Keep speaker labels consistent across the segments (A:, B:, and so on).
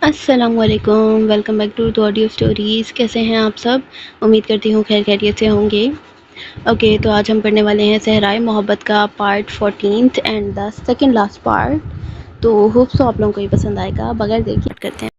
A: السلام علیکم، welcome back to audio stories. کیسے ہیں آپ سب؟ امید کرتی ہوں خیر خیریت سے ہوں گے۔ اوکے، تو آج ہم پڑھنے والے ہیں صحرائے محبت کا part 14 and the second last part. تو ہوپ سو آپ لوگوں کو یہ پسند آئے گا۔ بغیر دیر کے کرتے ہیں۔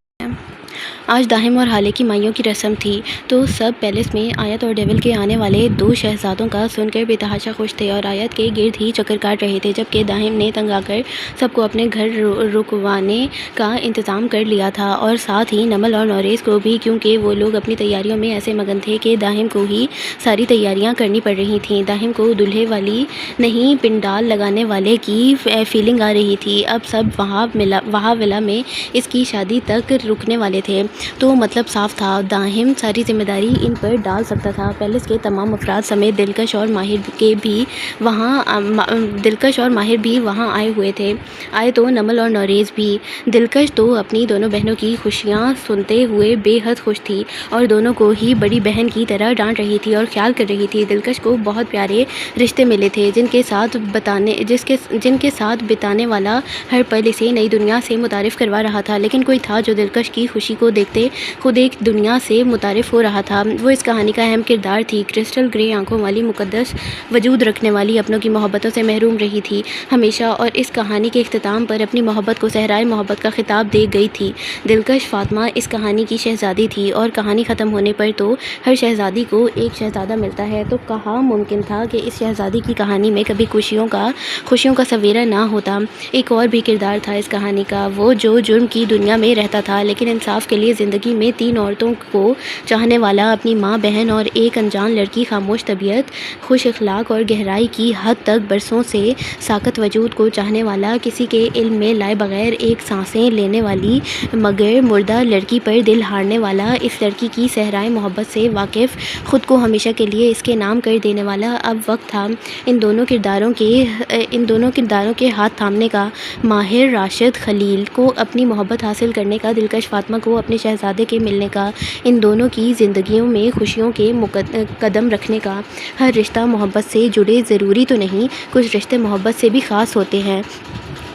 A: آج داہم اور حالے کی مائیوں کی رسم تھی، تو سب پیلس میں آیت اور ڈیول کے آنے والے دو شہزادوں کا سن کر بے تحاشا خوش تھے اور آیت کے گرد ہی چکر کاٹ رہے تھے، جبکہ داہم نے تنگ آ کر سب کو اپنے گھر رکوانے کا انتظام کر لیا تھا، اور ساتھ ہی نمل اور نوریز کو بھی، کیونکہ وہ لوگ اپنی تیاریوں میں ایسے مگن تھے کہ داہم کو ہی ساری تیاریاں کرنی پڑ رہی تھیں۔ داہم کو دلہے والی نہیں پنڈال لگانے والے کی فیلنگ آ رہی تھی۔ اب سب وہاں ولا میں اس کی شادی تک رکنے والے تھے، تو مطلب صاف تھا، داہم ساری ذمہ داری ان پر ڈال سکتا تھا۔ پیلس کے تمام افراد سمیت دلکش اور ماہر بھی وہاں آئے ہوئے تھے۔ آئے تو نمل اور نوریز بھی۔ دلکش تو اپنی دونوں بہنوں کی خوشیاں سنتے ہوئے بے حد خوش تھی اور دونوں کو ہی بڑی بہن کی طرح ڈانٹ رہی تھی اور خیال کر رہی تھی۔ دلکش کو بہت پیارے رشتے ملے تھے، جن کے ساتھ بتانے والا ہر پل اسے نئی دنیا سے متعارف کروا رہا تھا، لیکن کوئی تھا جو دلکش کی خوشی کو دیکھتے خود ایک دنیا سے متعارف ہو رہا تھا۔ وہ اس کہانی کا اہم کردار تھی۔ کرسٹل گرے آنکھوں والی، مقدس وجود رکھنے والی، اپنوں کی محبتوں سے محروم رہی تھی ہمیشہ، اور اس کہانی کے اختتام پر اپنی محبت کو صحرائے محبت کا خطاب دے گئی تھی۔ دلکش فاطمہ اس کہانی کی شہزادی تھی، اور کہانی ختم ہونے پر تو ہر شہزادی کو ایک شہزادہ ملتا ہے، تو کہاں ممکن تھا کہ اس شہزادی کی کہانی میں کبھی خوشیوں کا سویرا نہ ہوتا۔ ایک اور بھی کردار تھا اس کہانی کا، وہ جو جرم کی دنیا میں رہتا تھا، لیکن انصاف کے لیے زندگی میں 3 عورتوں کو چاہنے والا، اپنی ماں، بہن اور ایک انجان لڑکی، خاموش طبیعت، خوش اخلاق اور گہرائی کی حد تک برسوں سے ساکت وجود کو چاہنے والا، کسی کے علم میں لائے بغیر ایک سانسیں لینے والی مگر مردہ لڑکی پر دل ہارنے والا، اس لڑکی کی صحرائے محبت سے واقف، خود کو ہمیشہ کے لیے اس کے نام کر دینے والا۔ اب وقت تھا ان دونوں کرداروں کے ہاتھ تھامنے کا، ماہر راشد خلیل کو اپنی محبت حاصل کرنے کا، دلکش فاطمہ کو اپنے شہزادے کے ملنے کا، ان دونوں کی زندگیوں میں خوشیوں کے قدم رکھنے کا۔ ہر رشتہ محبت سے جڑے ضروری تو نہیں، کچھ رشتے محبت سے بھی خاص ہوتے ہیں۔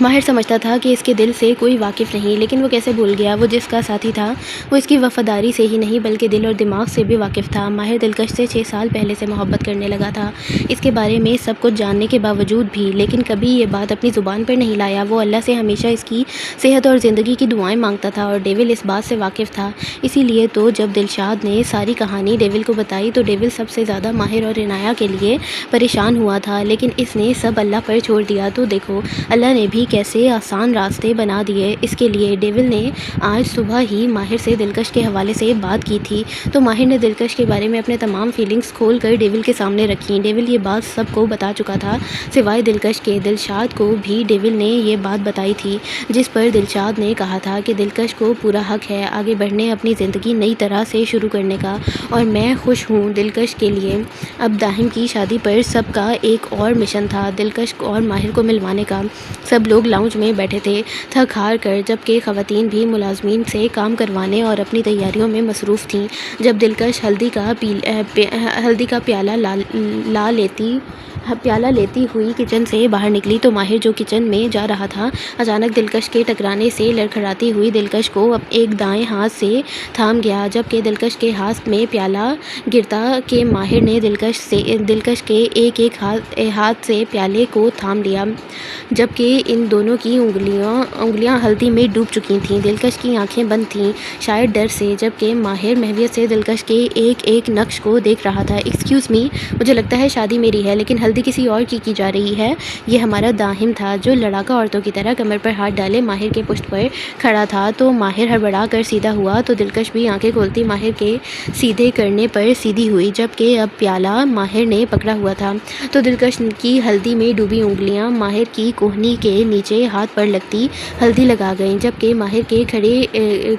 A: ماہر سمجھتا تھا کہ اس کے دل سے کوئی واقف نہیں، لیکن وہ کیسے بھول گیا، وہ جس کا ساتھی تھا وہ اس کی وفاداری سے ہی نہیں بلکہ دل اور دماغ سے بھی واقف تھا۔ ماہر دلکش سے 6 سال پہلے سے محبت کرنے لگا تھا، اس کے بارے میں سب کچھ جاننے کے باوجود بھی، لیکن کبھی یہ بات اپنی زبان پر نہیں لایا۔ وہ اللہ سے ہمیشہ اس کی صحت اور زندگی کی دعائیں مانگتا تھا، اور ڈیول اس بات سے واقف تھا۔ اسی لیے تو جب دلشاد نے ساری کہانی ڈیول کو بتائی تو ڈیول سب سے زیادہ ماہر اور عنایہ کے لیے پریشان ہوا تھا، لیکن اس نے سب اللہ پر چھوڑ دیا۔ تو دیکھو اللہ نے بھی کیسے آسان راستے بنا دیے اس کے لیے۔ ڈیول نے آج صبح ہی ماہر سے دلکش کے حوالے سے بات کی تھی، تو ماہر نے دلکش کے بارے میں اپنے تمام فیلنگز کھول کر ڈیول کے سامنے رکھی۔ ڈیول یہ بات سب کو بتا چکا تھا سوائے دلکش کے۔ دلشاد کو بھی ڈیول نے یہ بات بتائی تھی، جس پر دلشاد نے کہا تھا کہ دلکش کو پورا حق ہے آگے بڑھنے، اپنی زندگی نئی طرح سے شروع کرنے کا، اور میں خوش ہوں دلکش کے لیے۔ اب داہم کی شادی پر سب کا ایک اور مشن تھا، دلکش اور ماہر کو ملوانے کا۔ سب لوگ لاؤنج میں بیٹھے تھے تھک ہار کر، جبکہ خواتین بھی ملازمین سے کام کروانے اور اپنی تیاریوں میں مصروف تھیں۔ جب دلکش ہلدی کا پیالہ لیتی ہوئی کچن سے باہر نکلی تو ماہر جو کچن میں جا رہا تھا، اچانک دلکش کے ٹکرانے سے لڑکھڑاتی ہوئی دلکش کو ایک دائیں ہاتھ سے تھام گیا، جبکہ دلکش کے ہاتھ میں پیالہ گرتا کہ ماہر نے دلکش کے ایک ہاتھ سے پیالے کو تھام لیا، جبکہ ان دونوں کی انگلیاں ہلدی میں ڈوب چکی تھیں۔ دلکش کی آنکھیں بند تھیں، شاید ڈر سے، جبکہ ماہر محویت سے دلکش کے ایک نقش کو دیکھ رہا تھا۔ ایکسکیوز می، مجھے لگتا ہے شادی میری ہے، لیکن ہلدی کسی اور کی جا رہی ہے۔ یہ ہمارا داہم تھا، جو لڑاکا عورتوں کی طرح کمر پر ہاتھ ڈالے ماہر کے پشت پر کھڑا تھا۔ تو ماہر ہڑبڑا کر سیدھا ہوا تو دلکش بھی آنکھیں کھولتی ماہر کے سیدھے کرنے پر سیدھی ہوئی، جبکہ اب پیالہ ماہر نے پکڑا ہوا تھا، تو دلکش کی ہلدی میں ڈوبی انگلیاں ماہر کی کوہنی کے نیچے ہاتھ پر لگتی ہلدی لگا گئیں، جبکہ ماہر کے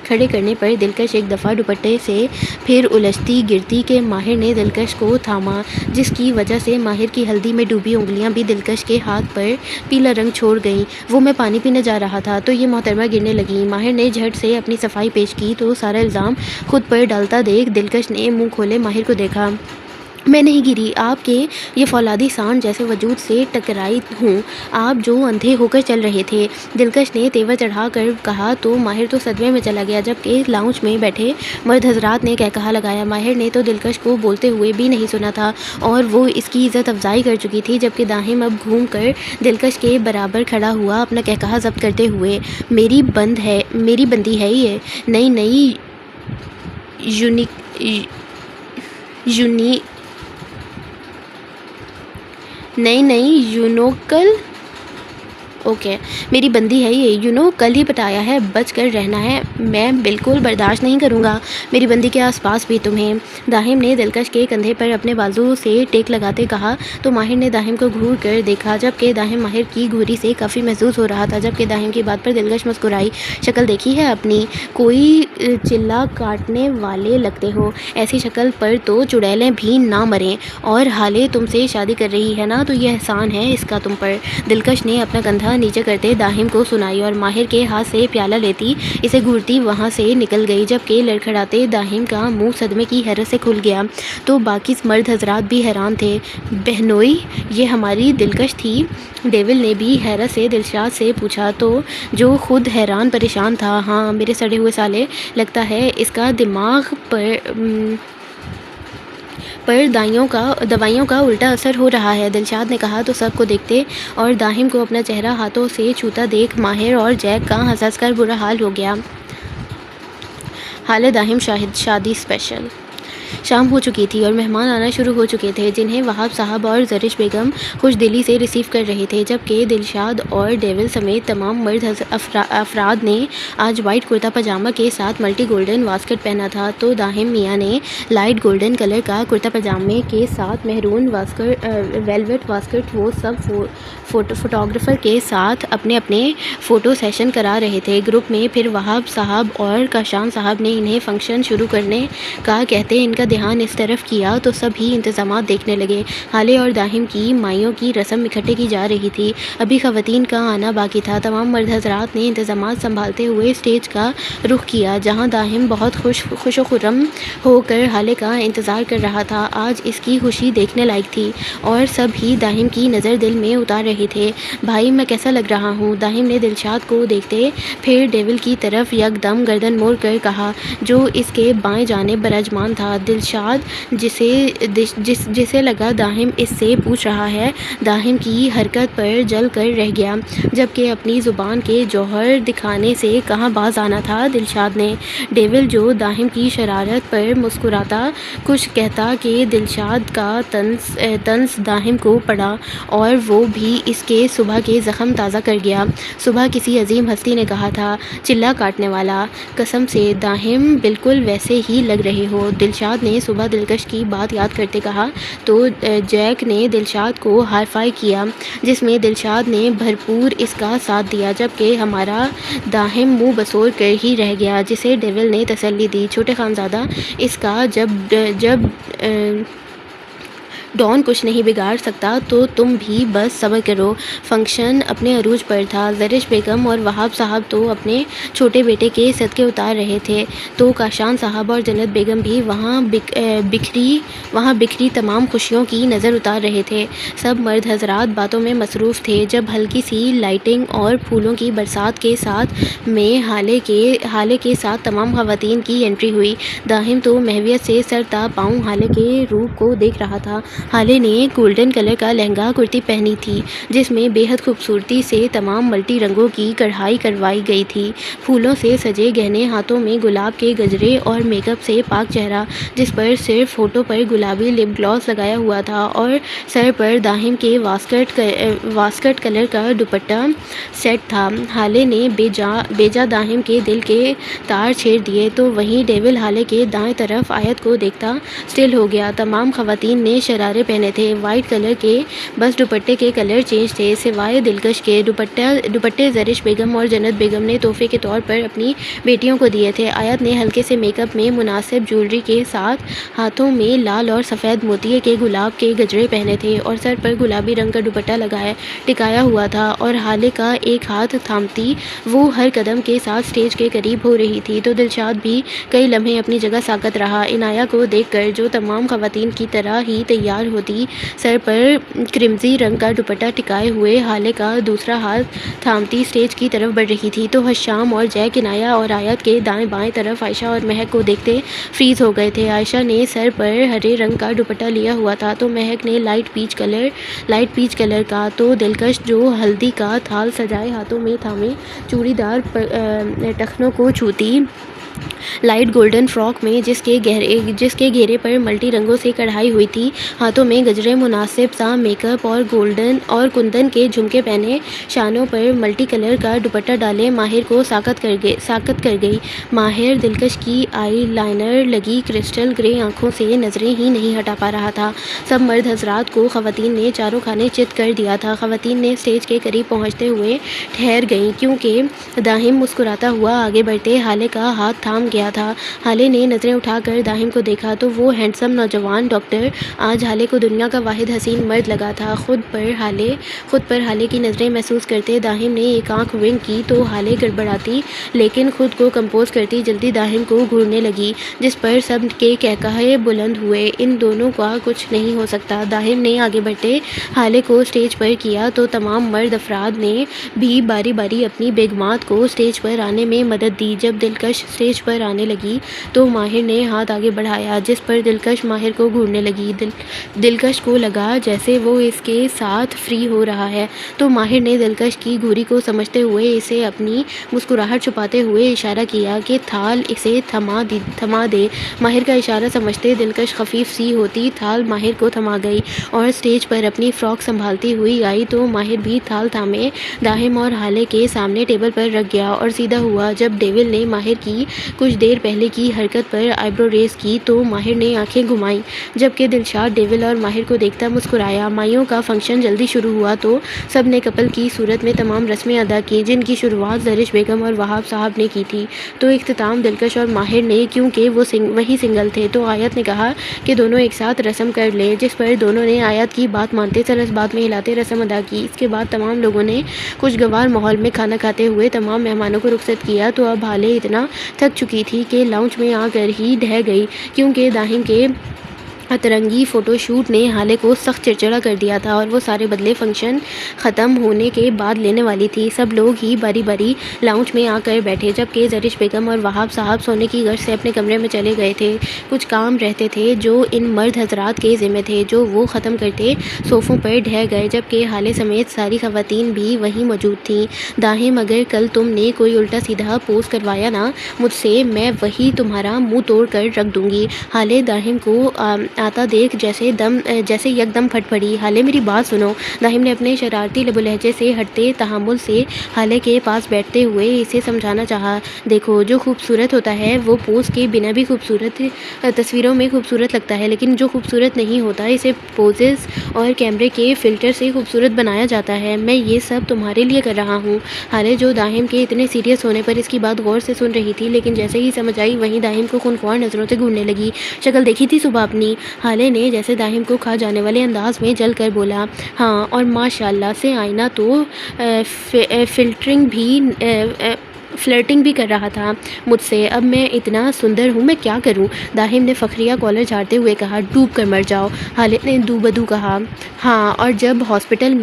A: کھڑے کرنے پر دلکش ایک دفعہ دوپٹے سے پھر الجھتی گرتی کہ ماہر نے دلکش کو تھاما، جس کی وجہ سے ماہر کی ہلدی میں ڈوبی انگلیاں بھی دلکش کے ہاتھ پر پیلا رنگ چھوڑ گئیں۔ وہ میں پانی پینے جا رہا تھا تو یہ محترمہ گرنے لگی۔ ماہر نے جھٹ سے اپنی صفائی پیش کی تو سارا الزام خود پر ڈالتا دیکھ دلکش نے منہ کھولے ماہر کو دیکھا۔ میں نہیں گری، آپ کے یہ فولادی سانڈ جیسے وجود سے ٹکرائی ہوں، آپ جو اندھے ہو کر چل رہے تھے، دلکش نے تیور چڑھا کر کہا۔ تو ماہر تو صدمے میں چلا گیا، جبکہ لاؤنج میں بیٹھے مرد حضرات نے کہکہا لگایا۔ ماہر نے تو دلکش کو بولتے ہوئے بھی نہیں سنا تھا اور وہ اس کی عزت افزائی کر چکی تھی، جبکہ داہم اب گھوم کر دلکش کے برابر کھڑا ہوا، اپنا کہکہا ضبط کرتے ہوئے۔ میری بندی ہے یہ، نئی یونیکل اوکے، میری بندی ہے یہ، کل ہی پٹایا ہے، بچ کر رہنا ہے، میں بالکل برداشت نہیں کروں گا میری بندی کے آس پاس بھی تمہیں۔ داہم نے دلکش کے کندھے پر اپنے بازو سے ٹیک لگاتے کہا۔ تو ماہر نے داہم کو گھور کر دیکھا، جبکہ داہم ماہر کی گھوری سے کافی محظوظ ہو رہا تھا، جبکہ داہم کی بات پر دلکش مسکرائی۔ شکل دیکھی ہے اپنی؟ کوئی چلا کاٹنے والے لگتے ہو، ایسی شکل پر تو چڑیلیں بھی نہ مریں، اور حالے تم سے شادی کر رہی ہے نا، تو یہ احسان ہے اس کا تم پر۔ دلکش نے اپنا کندھا نیچے کرتے داہم کو سنائی اور ماہر کے ہاتھ سے پیالہ لیتی اسے گھورتی وہاں سے نکل گئی، جبکہ لڑکھڑاتے داہم کا منہ صدمے کی حیرت سے کھل گیا۔ تو باقی مرد حضرات بھی حیران تھے۔ بہنوئی، یہ ہماری دلکش تھی؟ ڈیول نے بھی حیرت سے دلشاد سے پوچھا، تو جو خود حیران پریشان تھا۔ ہاں میرے سڑے ہوئے سالے، لگتا ہے اس کا دماغ پر دوائیوں کا الٹا اثر ہو رہا ہے، دلشاد نے کہا۔ تو سب کو دیکھتے اور داہم کو اپنا چہرہ ہاتھوں سے چھوتا دیکھ ماہر اور جیک کا ہنس ہنس کر برا حال ہو گیا۔ حال داہم شادی اسپیشل۔ شام ہو چکی تھی اور مہمان آنا شروع ہو چکے تھے، جنہیں وہاب صاحب اور زرش بیگم خوش دلی سے ریسیو کر رہے تھے، جبکہ دلشاد اور ڈیول سمیت تمام مرد افراد نے آج وائٹ کرتا پاجامہ کے ساتھ ملٹی گولڈن واسکٹ پہنا تھا۔ تو داہم میاں نے لائٹ گولڈن کلر کا کرتا پاجامے کے ساتھ میرون ویلویٹ واسکٹ۔ وہ سب فوٹوگرافر کے ساتھ اپنے فوٹو سیشن کرا رہے تھے گروپ میں۔ پھر وہاب صاحب اور کاشان صاحب نے انہیں فنکشن شروع کرنے کا کہتے ان کا دھیان اس طرف کیا، تو سب ہی انتظامات دیکھنے لگے۔ حالے اور داہم کی مائیوں کی رسم اکٹھے کی جا رہی تھی، ابھی خواتین کا آنا باقی تھا۔ تمام مرد حضرات نے انتظامات سنبھالتے ہوئے اسٹیج کا رخ کیا، جہاں داہم بہت خوش و خرم ہو کر حالے کا انتظار کر رہا تھا۔ آج اس کی خوشی دیکھنے لائق تھی اور سب ہی داہم کی نظر دل میں اتار رہے تھے۔ بھائی میں کیسا لگ رہا ہوں؟ داہم نے دلشاد کو دیکھتے پھر ڈیول کی طرف یک دم گردن موڑ کر کہا، جو اس کے بائیں جانب براجمان تھا۔ دلشاد جسے لگا داہم اس سے پوچھ رہا ہے، داہم کی حرکت پر جل کر رہ گیا، جبکہ اپنی زبان کے جوہر دکھانے سے کہاں باز آنا تھا دلشاد نے۔ ڈیول جو داہم کی شرارت پر مسکراتا کچھ کہتا کہ دلشاد کا طنز داہم کو پڑا اور وہ بھی اس کے صبح کے زخم تازہ کر گیا۔ صبح کسی عظیم ہستی نے کہا تھا، چلا کاٹنے والا، قسم سے داہم بالکل ویسے ہی لگ رہے ہو، دلشاد نے صبح دلکش کی بات یاد کرتے کہا۔ تو جیک نے دلشاد کو ہائی فائی کیا، جس میں دلشاد نے بھرپور اس کا ساتھ دیا، جبکہ ہمارا داہم منہ بسور کر ہی رہ گیا، جسے ڈیول نے تسلی دی۔ چھوٹے خانزادہ، اس کا جب ڈان کچھ نہیں بگاڑ سکتا تو تم بھی بس صبر کرو۔ فنکشن اپنے عروج پر تھا، زرش بیگم اور وہاب صاحب تو اپنے چھوٹے بیٹے کے صدقے اتار رہے تھے، تو کاشان صاحب اور جنت بیگم بھی وہاں بکھری تمام خوشیوں کی نظر اتار رہے تھے۔ سب مرد حضرات باتوں میں مصروف تھے، جب ہلکی سی لائٹنگ اور پھولوں کی برسات کے ساتھ میں حالے کے ساتھ تمام خواتین کی انٹری ہوئی۔ داہم تو محویت سے سر تا پاؤں حالے کے روپ کو دیکھ رہا تھا۔ حالے نے گولڈن کلر کا لہنگا کرتی پہنی تھی، جس میں بے حد خوبصورتی سے تمام ملٹی رنگوں کی کڑھائی کروائی گئی تھی، پھولوں سے سجے گہنے، ہاتھوں میں گلاب کے گجرے اور میک اپ سے پاک چہرہ، جس پر صرف ہونٹوں پر گلابی لپ گلاس لگایا ہوا تھا، اور سر پر داہم کے واسکٹ کلر کا دوپٹہ سیٹ تھا۔ حالے نے بیجا داہم کے دل کے تار چھیڑ دیے، تو وہیں ڈیول حالے کے دائیں طرف آیت کو دیکھتا سٹل ہو گیا۔ تمام خواتین نے شرارت شرارے پہنے تھے، وائٹ کلر کے، بس دوپٹے کے کلر چینج تھے۔ سوائے دلکش کے دوپٹے زرش بیگم اور جنت بیگم نے تحفے کے طور پر اپنی بیٹیوں کو دیے تھے۔ آیت نے ہلکے سے میک اپ میں مناسب جیولری کے ساتھ ہاتھوں میں لال اور سفید موتیے کے گلاب کے گجرے پہنے تھے اور سر پر گلابی رنگ کا دوپٹہ ٹکایا ہوا تھا اور ہالے کا ایک ہاتھ تھامتی وہ ہر قدم کے ساتھ اسٹیج کے قریب ہو رہی تھی تو دلشاد بھی کئی لمحے اپنی جگہ ساکت رہا۔ عنایہ کو دیکھ کر جو تمام خواتین کی طرح ہی تیار ہوتی، سر پر کرمزی رنگ کا دوپٹہ ٹکائے ہوئے ہالے کا دوسرا ہاتھ تھامتی اسٹیج کی طرف بڑھ رہی تھی تو حشام اور جیک عنایہ اور آیت کے دائیں بائیں طرف عائشہ اور مہک کو دیکھتے فریز ہو گئے تھے۔ عائشہ نے سر پر ہرے رنگ کا دوپٹہ لیا ہوا تھا تو مہک نے لائٹ پیچ کلر کا، تو دلکش جو ہلدی کا تھال سجائے ہاتھوں میں تھامے چوڑی دار ٹخنوں کو چھوتی لائٹ گولڈن فراک میں جس کے گھیرے پر ملٹی رنگوں سے کڑھائی ہوئی تھی، ہاتھوں میں گجرے، مناسب سا میک اپ اور کندن کے جھمکے پہنے، شانوں پر ملٹی کلر کا دوپٹہ ڈالے ماہر کو ساکت کر گئی۔ ماہر دلکش کی آئی لائنر لگی کرسٹل گرے آنکھوں سے نظریں ہی نہیں ہٹا پا رہا تھا۔ سب مرد حضرات کو خواتین نے چاروں کھانے چت کر دیا تھا۔ خواتین نے اسٹیج کے قریب پہنچتے ہوئے ٹھہر گئیں کیونکہ داہم مسکراتا ہوا آگے بڑھتے ہالے کا ہاتھ تھام گیا تھا۔ ہالے نے نظریں اٹھا کر داہم کو دیکھا تو وہ ہینڈسم نوجوان ڈاکٹر آج ہالے کو دنیا کا واحد حسین مرد لگا تھا۔ خود پر ہالے کی نظریں محسوس کرتے داہم نے ایک آنکھ ونک کی تو ہالے گڑبڑاتی لیکن خود کو کمپوز کرتی جلدی داہم کو گھورنے لگی، جس پر سب کے قہقہے بلند ہوئے۔ ان دونوں کا کچھ نہیں ہو سکتا۔ داہم نے آگے بڑھتے ہالے کو اسٹیج پر کیا تو تمام مرد افراد نے بھی باری باری اپنی بیگمات کو اسٹیج پر آنے میں مدد دی۔ جب دلکش اسٹیج پر آنے لگی تو ماہر نے ہاتھ آگے بڑھایا جس پر دلکش ماہر کو گھورنے لگی۔ دلکش کو لگا جیسے وہ اس کے ساتھ فری ہو رہا ہے تو ماہر نے دلکش کی گھوری کو سمجھتے ہوئے اسے اپنی مسکراہٹ چھپاتے ہوئے اشارہ کیا کہ تھال اسے تھما دے۔ ماہر کا اشارہ سمجھتے دلکش خفیف سی ہوتی تھال ماہر کو تھما گئی اور اسٹیج پر اپنی فراک سنبھالتی ہوئی آئی تو ماہر بھی تھال تھامے داہم اور ہالے کے سامنے ٹیبل پر رکھ گیا اور سیدھا ہوا۔ جب ڈیول نے ماہر کی کچھ دیر پہلے کی حرکت پر آئی برو ریز کی تو ماہر نے آنکھیں گھمائیں جبکہ دلشاد ڈیول اور ماہر کو دیکھتا مسکرایا۔ مائیوں کا فنکشن جلدی شروع ہوا تو سب نے کپل کی صورت میں تمام رسمیں ادا کی جن کی شروعات زرش بیگم اور وہاب صاحب نے کی تھی تو اختتام دلکش اور ماہر نے، کیونکہ وہی سنگل تھے تو آیت نے کہا کہ دونوں ایک ساتھ رسم کر لیں، جس پر دونوں نے آیت کی بات مانتے سر اس بات میں ہلاتے رسم ادا کی۔ اس کے بعد تمام لوگوں نے خوشگوار ماحول میں کھانا کھاتے ہوئے تمام مہمانوں کو رخصت کیا تو اب ہالے اتنا تھک چکی تھی کہ لاؤنج میں آ کر ہی ڈھہ گئی کیونکہ داہم کے اترنگی فوٹو شوٹ نے ہالے کو سخت چڑچڑا کر دیا تھا اور وہ سارے بدلے فنکشن ختم ہونے کے بعد لینے والی تھی۔ سب لوگ ہی باری باری لاؤنج میں آ کر بیٹھے جبکہ زرش بیگم اور وہاب صاحب سونے کی غرض سے اپنے کمرے میں چلے گئے تھے۔ کچھ کام رہتے تھے جو ان مرد حضرات کے ذمے تھے جو وہ ختم کرتے صوفوں پر ڈھہ گئے جبکہ ہالے سمیت ساری خواتین بھی وہیں موجود تھیں۔ داہم اگر کل تم نے کوئی الٹا سیدھا پوز کروایا نا مجھ سے میں وہی تمہارا منہ توڑ کر رکھ دوں گی۔ ہالے داہم کو آتا دیکھ جیسے یکدم پھٹ پڑی۔ ہالے میری بات سنو۔ داہم نے اپنے شرارتی لب و لہجے سے ہٹتے تحمل سے ہالے کے پاس بیٹھتے ہوئے اسے سمجھانا چاہا، دیکھو جو خوبصورت ہوتا ہے وہ پوز کے بنا بھی خوبصورت تصویروں میں خوبصورت لگتا ہے لیکن جو خوبصورت نہیں ہوتا اسے پوزز اور کیمرے کے فلٹر سے خوبصورت بنایا جاتا ہے۔ میں یہ سب تمہارے لیے کر رہا ہوں۔ ہالے جو داہم کے اتنے سیریس ہونے پر اس کی بات غور سے سن رہی تھی لیکن جیسے ہی سمجھ آئی وہیں داہم کو خونخوار نظروں سے گھورنے لگی۔ شکل دیکھی تھی صبح اپنی؟ ہالے نے جیسے داہم کو کھا جانے والے انداز میں جل کر بولا۔ ہاں، اور ماشاء اللہ سے آئینہ تو فلرٹنگ بھی کر رہا تھا مجھ سے۔ اب میں اتنا سندر ہوں، میں کیا کروں؟ داہم نے فخریہ کالر جھاڑتے ہوئے کہا۔ ڈوب کر مر جاؤ، ہالے نے دو بدو کہا۔ ہاں، اور جب ہاسپٹل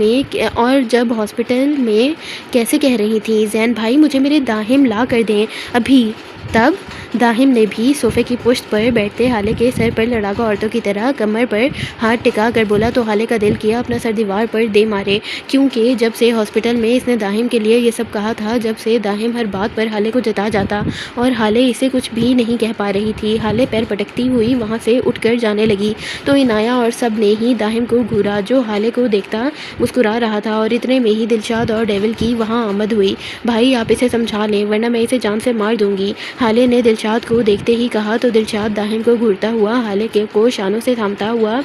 A: میں کیسے کہہ رہی تھی زین بھائی مجھے میرے داہم لا کر دیں ابھی، تب داہم نے بھی صوفے کی پشت پر بیٹھتے ہالے کے سر پر لڑاکا عورتوں کی طرح کمر پر ہاتھ ٹکا کر بولا تو ہالے کا دل کیا اپنا سر دیوار پر دے مارے کیونکہ جب سے ہاسپٹل میں اس نے داہم کے لیے یہ سب کہا تھا، جب سے داہم ہر بات پر ہالے کو جتا جاتا اور ہالے اسے کچھ بھی نہیں کہہ پا رہی تھی۔ ہالے پیر پٹکتی ہوئی وہاں سے اٹھ کر جانے لگی تو عنایہ اور سب نے ہی داہم کو گھورا جو ہالے کو دیکھتا مسکرا رہا تھا اور اتنے میں ہی دلشاد اور ڈیول کی وہاں آمد ہوئی۔ بھائی آپ اسے سمجھا لیں ورنہ میں اسے جان سے مار دوں گی، ہالے نے دلشاد کو دیکھتے ہی کہا تو دلشاد داہم کو گھورتا ہوا ہالے کو شانوں سے تھامتا ہوا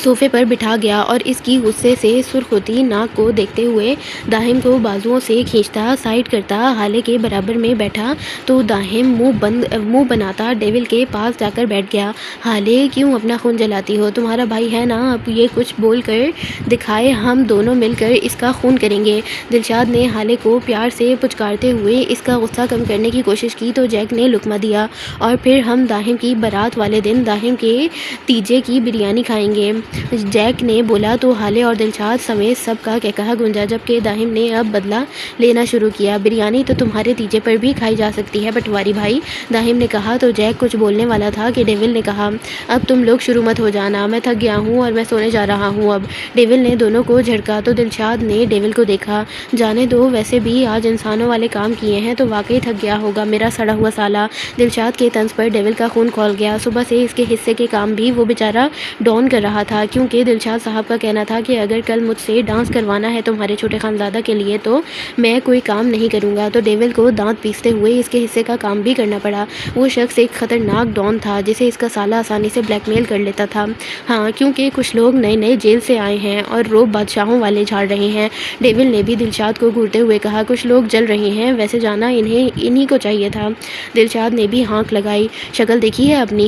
A: صوفے پر بٹھا گیا اور اس کی غصے سے سرخ ہوتی ناک کو دیکھتے ہوئے داہم کو بازوؤں سے کھینچتا سائڈ کرتا ہالے کے برابر میں بیٹھا تو داہم منہ بناتا ڈیول کے پاس جا کر بیٹھ گیا۔ ہالے، کیوں اپنا خون جلاتی ہو؟ تمہارا بھائی ہے نا، اب یہ کچھ بول کر دکھائے، ہم دونوں مل کر اس کا خون کریں گے۔ دلشاد نے ہالے کو پیار سے پچکارتے ہوئے اس کا غصہ کم کرنے کی کوشش کی تو جیک نے لقمہ دیا، اور پھر ہم داہم کی بارات والے دن داہم کے تیجے کی بریانی کھائیں گے، جیک نے بولا تو ہالے اور دلشاد سمیت سب کا کہکہا گونجا، جبکہ داہم نے اب بدلہ لینا شروع کیا۔ بریانی تو تمہارے تیجے پر بھی کھائی جا سکتی ہے پٹواری بھائی، داہم نے کہا تو جیک کچھ بولنے والا تھا کہ ڈیول نے کہا، اب تم لوگ شروع مت ہو جانا، میں تھک گیا ہوں اور میں سونے جا رہا ہوں اب۔ ڈیول نے دونوں کو جھڑکا تو دلشاد نے ڈیول کو دیکھا، جانے دو، ویسے بھی آج انسانوں والے کام کیے ہیں تو واقعی تھک گیا ہوگا میرا سڑا ہوا سالا۔ دلشاد کے طنز پر ڈیول کا خون کھول گیا، صبح سے اس کے حصے کے کام بھی وہ بیچارہ ڈان کر رہا تھا، کیونکہ دلشاد صاحب کا کہنا تھا کہ اگر کل مجھ سے ڈانس کروانا ہے تمہارے چھوٹے خانزادہ کے لیے تو میں کوئی کام نہیں کروں گا۔ تو ڈیول کو دانت پیستے ہوئے اس کے حصے کا کام بھی کرنا پڑا۔ وہ شخص ایک خطرناک ڈان تھا جسے اس کا سالا آسانی سے بلیک میل کر لیتا تھا، ہاں، کیونکہ کچھ لوگ نئے نئے جیل سے آئے ہیں اور روب بادشاہوں والے جھاڑ رہے ہیں۔ ڈیول نے بھی دلشاد کو گھورتے ہوئے کہا، کچھ لوگ جل رہے ہیں، ویسے جانا انہی کو چاہیے تھا۔ دلشاد نے بھی ہانک لگائی، شکل دیکھی ہے اپنی؟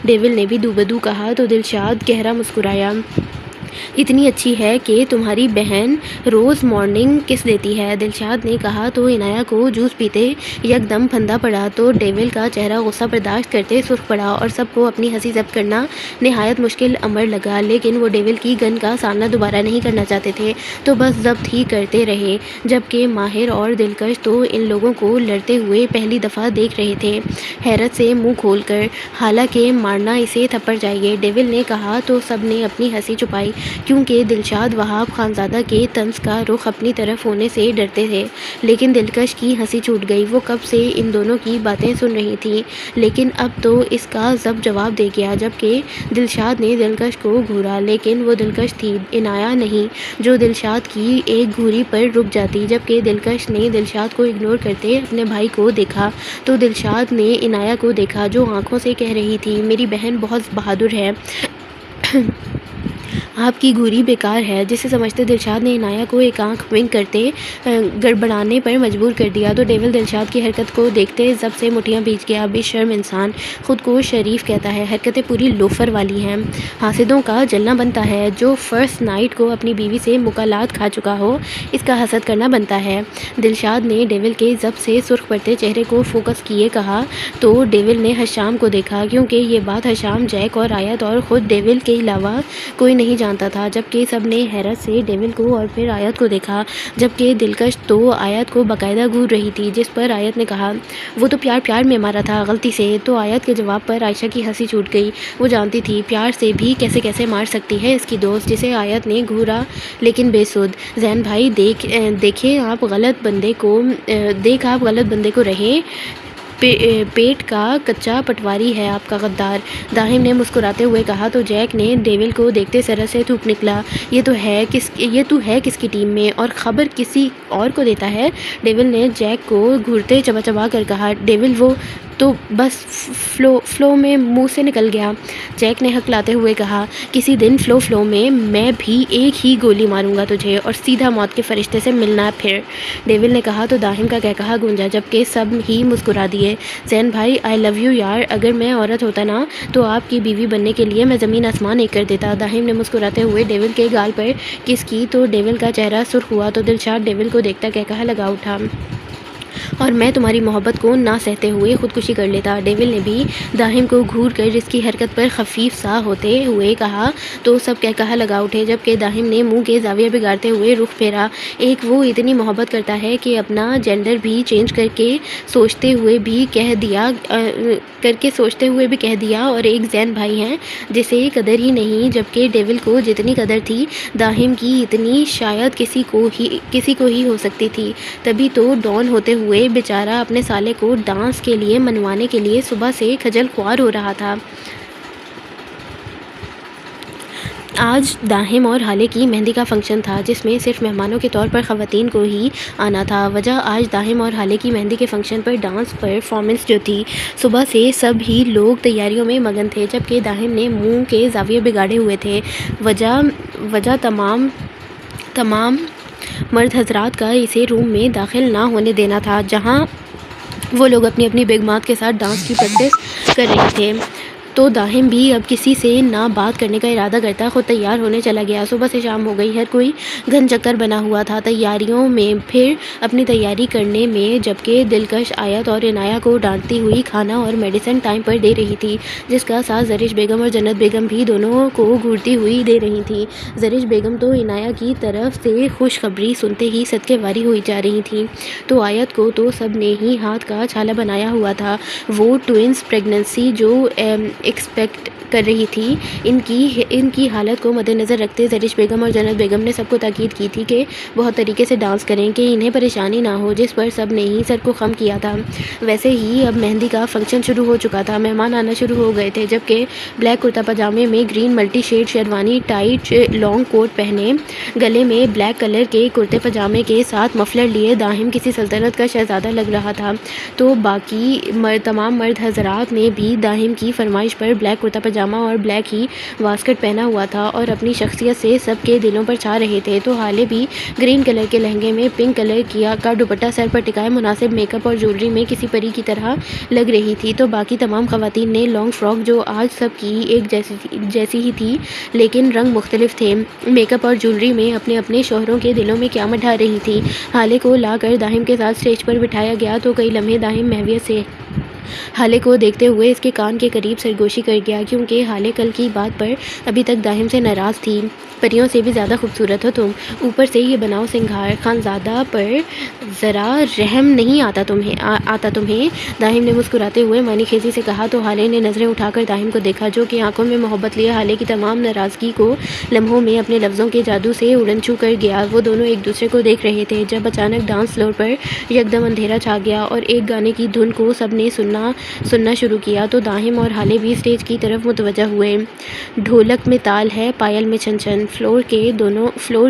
A: ڈیول نے بھی دوبدو کہا تو دلشاد گہرا مسکرایا، اتنی اچھی ہے کہ تمہاری بہن روز مارننگ کس دیتی ہے، دلشاد نے کہا تو عنایہ کو جوس پیتے یک دم پھندا پڑا تو ڈیول کا چہرہ غصہ برداشت کرتے سرخ پڑا اور سب کو اپنی ہنسی ضبط کرنا نہایت مشکل امر لگا، لیکن وہ ڈیول کی گن کا سامنا دوبارہ نہیں کرنا چاہتے تھے تو بس ضبط ہی کرتے رہے، جبکہ ماہر اور دلکش تو ان لوگوں کو لڑتے ہوئے پہلی دفعہ دیکھ رہے تھے، حیرت سے منہ کھول کر، حالانکہ مارنا اسے تھپڑ چاہیے، ڈیول نے کہا تو سب نے اپنی ہنسی چھپائی، کیونکہ دلشاد وہاب خانزادہ کے طنز کا رخ اپنی طرف ہونے سے ڈرتے تھے، لیکن دلکش کی ہنسی چھوٹ گئی، وہ کب سے ان دونوں کی باتیں سن رہی تھی، لیکن اب تو اس کا ضبط جواب دے گیا، جبکہ دلشاد نے دلکش کو گھورا، لیکن وہ دلکش تھی، عنایہ نہیں، جو دلشاد کی ایک گھوری پر رک جاتی، جبکہ دلکش نے دلشاد کو اگنور کرتے اپنے بھائی کو دیکھا تو دلشاد نے عنایہ کو دیکھا جو آنکھوں سے کہہ رہی تھی، میری بہن بہت بہادر ہے، آپ کی گھوری بیکار ہے، جسے سمجھتے دلشاد نے عنایہ کو ایک آنکھ ونک کرتے گڑبڑانے پر مجبور کر دیا تو ڈیول دلشاد کی حرکت کو دیکھتے ضب سے مٹھیاں بھیج گیا، بے شرم انسان، خود کو شریف کہتا ہے، حرکتیں پوری لوفر والی ہیں، حاسدوں کا جلنا بنتا ہے، جو فرسٹ نائٹ کو اپنی بیوی سے مکالات کھا چکا ہو اس کا حسد کرنا بنتا ہے۔ دلشاد نے ڈیول کے ضب سے سرخ پڑتے چہرے کو فوکس کیے کہا تو ڈیول نے حشام کو دیکھا، کیونکہ یہ بات حشام، جیک اور آیت اور خود ڈیول کے علاوہ کوئی نہیں جانتا تھا، جبکہ سب نے حیرت سے ڈیول کو اور پھر آیت کو دیکھا، جبکہ دلکش تو آیت کو باقاعدہ گھور رہی تھی، جس پر آیت نے کہا، وہ تو پیار میں مارا تھا غلطی سے، تو آیت کے جواب پر عائشہ کی ہنسی چھوٹ گئی، وہ جانتی تھی پیار سے بھی کیسے مار سکتی ہے اس کی دوست جسے آیت نے گھورا، لیکن بے سود۔ زین بھائی دیکھ آپ غلط بندے کو رہے، پیٹ کا کچا پٹواری ہے آپ کا غدار، داہم نے مسکراتے ہوئے کہا تو جیک نے ڈیول کو دیکھتے سرہ سے تھوک نکلا، یہ تو ہے کس کی ٹیم میں اور خبر کسی اور کو دیتا ہے، ڈیول نے جیک کو گھورتے چبا کر کہا، ڈیول وہ تو بس فلو میں منہ سے نکل گیا، جیک نے ہکلاتے ہوئے کہا، کسی دن فلو میں بھی ایک ہی گولی ماروں گا تجھے اور سیدھا موت کے فرشتے سے ملنا پھر، ڈیول نے کہا تو داہم کا کہکہا گونجا، جبکہ سب ہی مسکرا دیے، زین بھائی آئی لو یو یار، اگر میں عورت ہوتا نا تو آپ کی بیوی بننے کے لیے میں زمین آسمان ایک کر دیتا، داہم نے مسکراتے ہوئے ڈیول کے گال پر کس کی تو ڈیول کا چہرہ سرخ ہوا تو دلشاد ڈیول کو دیکھتا کہکہا لگا اٹھا، اور میں تمہاری محبت کو نہ سہتے ہوئے خودکشی کر لیتا، ڈیول نے بھی داہم کو گھور کر اس کی حرکت پر خفیف سا ہوتے ہوئے کہا تو سب کہکہا لگا اٹھے، جبکہ داہم نے منہ کے زاویہ بگاڑتے ہوئے رخ پھیرا، ایک وہ اتنی محبت کرتا ہے کہ اپنا جینڈر بھی چینج کر کے سوچتے ہوئے بھی کہہ دیا، اور ایک زین بھائی ہیں جسے قدر ہی نہیں، جبکہ ڈیول کو جتنی قدر تھی داہم کی اتنی شاید کسی کو ہی ہو سکتی تھی، تبھی تو ڈان ہوتے ہوئے بیچارہ اپنے سالے کو ڈانس کے لیے منوانے کے لیے صبح سے کھجل خوار ہو رہا تھا۔ آج داہم اور ہالے کی مہندی کا فنکشن تھا جس میں صرف مہمانوں کے طور پر خواتین کو ہی آنا تھا۔ وجہ آج داہم اور ہالے کی مہندی کے فنکشن پر ڈانس پرفارمنس جو تھی، صبح سے سب ہی لوگ تیاریوں میں مگن تھے، جبکہ داہم نے منہ کے زاویے بگاڑے ہوئے تھے۔ وجہ تمام مرد حضرات کا اسے روم میں داخل نہ ہونے دینا تھا جہاں وہ لوگ اپنی اپنی بیگمات کے ساتھ ڈانس کی پریکٹس کر رہے تھے۔ تو داہم بھی اب کسی سے نہ بات کرنے کا ارادہ کرتا خود تیار ہونے چلا گیا۔ صبح سے شام ہو گئی، ہر کوئی گھن چکر بنا ہوا تھا تیاریوں میں، پھر اپنی تیاری کرنے میں، جبکہ دلکش آیت اور عنایہ کو ڈانٹتی ہوئی کھانا اور میڈیسن ٹائم پر دے رہی تھی، جس کا ساتھ زرش بیگم اور جنت بیگم بھی دونوں کو گھورتی ہوئی دے رہی تھیں۔ زرش بیگم تو عنایہ کی طرف سے خوشخبری سنتے ہی صدقے واری ہوئی جا رہی تھیں، تو آیت کو تو سب نے ہی ہاتھ کا چھالا بنایا ہوا تھا۔ وہ ٹوئنس پریگننسی جو ایکسپیکٹ کر رہی تھی، ان کی حالت کو مد نظر رکھتے زرش بیگم اور جنت بیگم نے سب کو تاکید کی تھی کہ بہت طریقے سے ڈانس کریں کہ انہیں پریشانی نہ ہو، جس پر سب نے ہی سر کو خم کیا تھا۔ ویسے ہی اب مہندی کا فنکشن شروع ہو چکا تھا، مہمان آنا شروع ہو گئے تھے، جبکہ بلیک کرتا پاجامے میں green multi shade sherwani, tight long coat پہنے، گلے میں بلیک کلر کے کرتے پاجامے کے ساتھ مفلر لیے داہم کسی سلطنت کا شہزادہ لگ رہا تھا۔ تو باقی تمام مرد حضرات نے بھی داہم کی فرمائش پر بلیک کرتا پاجامہ اور بلیک ہی واسکٹ پہنا ہوا تھا اور اپنی شخصیت سے سب کے دلوں پر چھا رہے تھے۔ تو ہالے بھی گرین کلر کے لہنگے میں پنک کلر کا دوپٹہ سر پر ٹکائے مناسب میک اپ اور جیولری میں کسی پری کی طرح لگ رہی تھی۔ تو باقی تمام خواتین نے لانگ فراک جو آج سب کی ایک جیسی ہی تھی لیکن رنگ مختلف تھے، میک اپ اور جیولری میں اپنے اپنے شوہروں کے دلوں میں کیا مٹھا رہی تھی۔ ہالے کو لا کر داہم کے ساتھ اسٹیج پر بٹھایا گیا تو کئی لمحے داہم محویت سے ہالے کو دیکھتے ہوئے اس کے کان کے قریب سرگوشی کر گیا، کیونکہ ہالے کل کی بات پر ابھی تک داہم سے ناراض تھی۔ پریوں سے بھی زیادہ خوبصورت ہو تم، اوپر سے یہ بناؤ سنگھار، خانزادہ پر ذرا رحم نہیں آتا تمہیں؟ داہم نے مسکراتے ہوئے معنی خیزی سے کہا۔ تو ہالے نے نظریں اٹھا کر داہم کو دیکھا، جو کہ آنکھوں میں محبت لیے ہالے کی تمام ناراضگی کو لمحوں میں اپنے لفظوں کے جادو سے اڑن چھو کر گیا۔ وہ دونوں ایک دوسرے کو دیکھ رہے تھے جب اچانک ڈانس فلور پر یکدم اندھیرا چھا گیا اور ایک گانے کی دھن کو سب نے سننا شروع کیا۔ تو داہم اور ہالے بھی اسٹیج کی طرف متوجہ ہوئے۔ ڈھولک میں تال ہے، پائل میں چھن چھن، فلور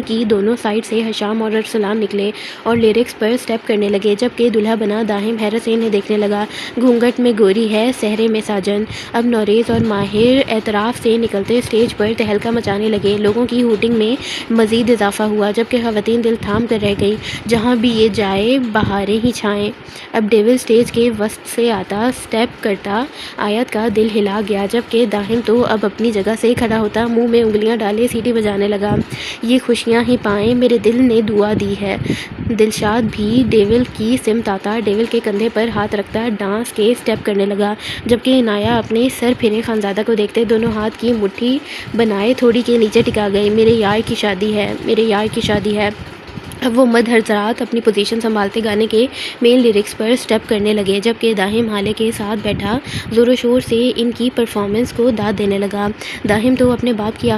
A: کی دونوں سائڈ سے حشام اور ارسلان نکلے اور لیرکس پر سٹیپ کرنے لگے، جبکہ دلہا بنا داہم حیرت سے انہیں دیکھنے لگا۔ گھونگھٹ میں گوری ہے، صحرے میں ساجن، اب نوریز اور ماہر اعتراف سے نکلتے اسٹیج پر تہلکہ مچانے لگے۔ لوگوں کی ہوٹنگ میں مزید اضافہ ہوا، جبکہ خواتین دل تھام کر رہ گئیں، جہاں بھی یہ جائے بہاریں ہی چھائیں۔ اب ڈیول اسٹیج کے وسط سے آتا، سٹیپ کرتا، آیت کا دل ہلا گیا، جبکہ داہم تو اب اپنی جگہ سے کھڑا ہوتا منہ میں انگلیاں ڈالے سیٹی بجانے لگا۔ یہ خوشیاں ہی پائیں، میرے دل نے دعا دی ہے۔ دلشاد بھی ڈیول کی سمت آتا، ڈیول کے کندھے پر ہاتھ رکھتا ڈانس کے سٹیپ کرنے لگا، جبکہ عنایہ اپنے سر پھرے خانزادہ کو دیکھتے دونوں ہاتھ کی مٹھی بنائے تھوڑی کے نیچے ٹکا گئی۔ میرے یار کی شادی ہے۔ اب وہ مرد حضرات اپنی پوزیشن سنبھالتے گانے کے مین لیرکس پر سٹیپ کرنے لگے، جبکہ داہم ہالے کے ساتھ بیٹھا زور و شور سے ان کی پرفارمنس کو داد دینے لگا۔ داہم تو اپنے باپ کی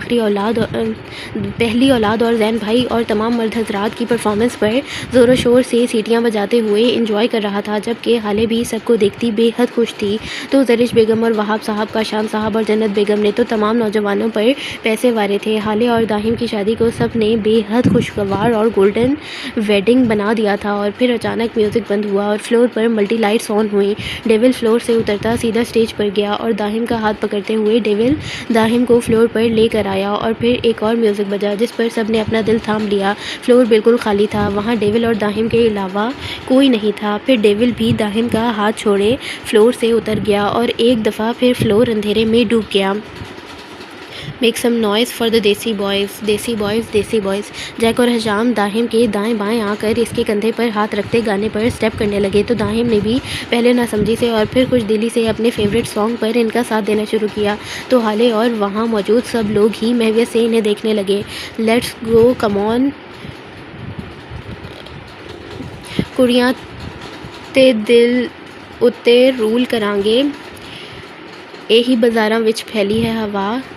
A: پہلی اولاد اور زین بھائی اور تمام مرد حضرات کی پرفارمنس پر زور و شور سے سیٹیاں بجاتے ہوئے انجوائے کر رہا تھا، جبکہ ہالے بھی سب کو دیکھتی بے حد خوش تھی۔ تو زرش بیگم اور وہاب صاحب، کاشان صاحب اور جنت بیگم نے تو تمام نوجوانوں پر پیسے وارے تھے۔ ہالے اور داہم کی شادی کو سب نے بے حد خوشگوار اور گولڈن ویڈنگ بنا دیا تھا، اور پھر اچانک میوزک بند ہوا اور فلور پر ملٹی لائٹس آن ہوئیں۔ ڈیول فلور سے اترتا سیدھا اسٹیج پر گیا اور داہم کا ہاتھ پکڑتے ہوئے ڈیول داہم کو فلور پر لے کر آیا، اور پھر ایک اور میوزک بجا جس پر سب نے اپنا دل تھام لیا۔ فلور بالکل خالی تھا، وہاں ڈیول اور داہم کے علاوہ کوئی نہیں تھا۔ پھر ڈیول بھی داہم کا ہاتھ چھوڑے فلور سے اتر گیا اور ایک دفعہ پھر فلور اندھیرے میں ڈوب گیا۔ Make some noise for the دیسی بوائز، دیسی بوائز، دیسی بوائز۔ جیک اور حشام داہم کے دائیں بائیں آ کر اس کے کندھے پر ہاتھ رکھتے گانے پر سٹیپ کرنے لگے، تو داہم نے بھی پہلے ناسمجھی سے اور پھر خوش دلی سے اپنے فیوریٹ سانگ پر ان کا ساتھ دینا شروع کیا۔ تو ہالے اور وہاں موجود سب لوگ ہی محویت سے انہیں دیکھنے لگے۔ لیٹس گو کم آن، کڑیاں تے دل اتے رول کرانگے، ਇਹੀ ਬਾਜ਼ਾਰਾਂ ਵਿੱਚ ਫੈਲੀ ਹੈ ਹਵਾ,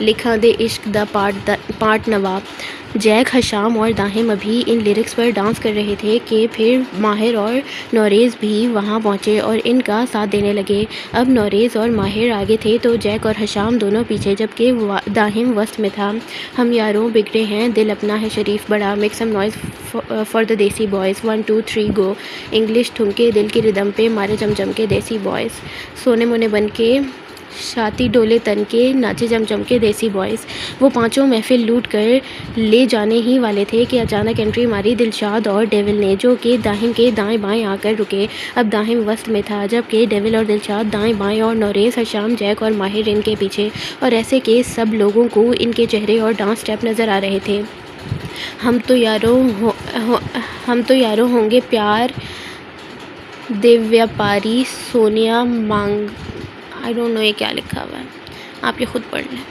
A: ਲਿਖਾਂ ਦੇ ਇਸ਼ਕ ਦਾ ਪਾਰਟ ਨਵਾਂ। جیک، حشام اور داہم ابھی ان لیرکس پر ڈانس کر رہے تھے کہ پھر ماہر اور نوریز بھی وہاں پہنچے اور ان کا ساتھ دینے لگے۔ اب نوریز اور ماہر آگے تھے تو جیک اور حشام دونوں پیچھے، جبکہ داہم وسط میں تھا۔ ہم یاروں بگڑے ہیں، دل اپنا ہے شریف بڑا، make some noise for the دیسی بوائز، 1 2 3 گو، انگلش ٹھمکے دل کی ردم پہ مارے جم جم کے دیسی بوائز، سونے مونے بن کے چھاتی ڈولے تن کے ناچے جم جم کے دیسی بوائز۔ وہ پانچوں محفل لوٹ کر لے جانے ہی والے تھے کہ اچانک انٹری ماری دلشاد اور ڈیول نے، جو کہ داہم کے دائیں بائیں آ کر رکے۔ اب داہم وسط میں تھا، جبکہ ڈیول اور دلشاد دائیں بائیں اور نوریز، حشام، جیک اور ماہر ان کے پیچھے، اور ایسے کہ سب لوگوں کو ان کے چہرے اور ڈانس اسٹیپ نظر آ رہے تھے۔ ہم تو یاروں ہوں گے پیار دیویاپاری، سونیا مانگ، آئی ڈونٹ نو یہ کیا لکھا ہوا ہے، آپ یہ خود پڑھ لیں۔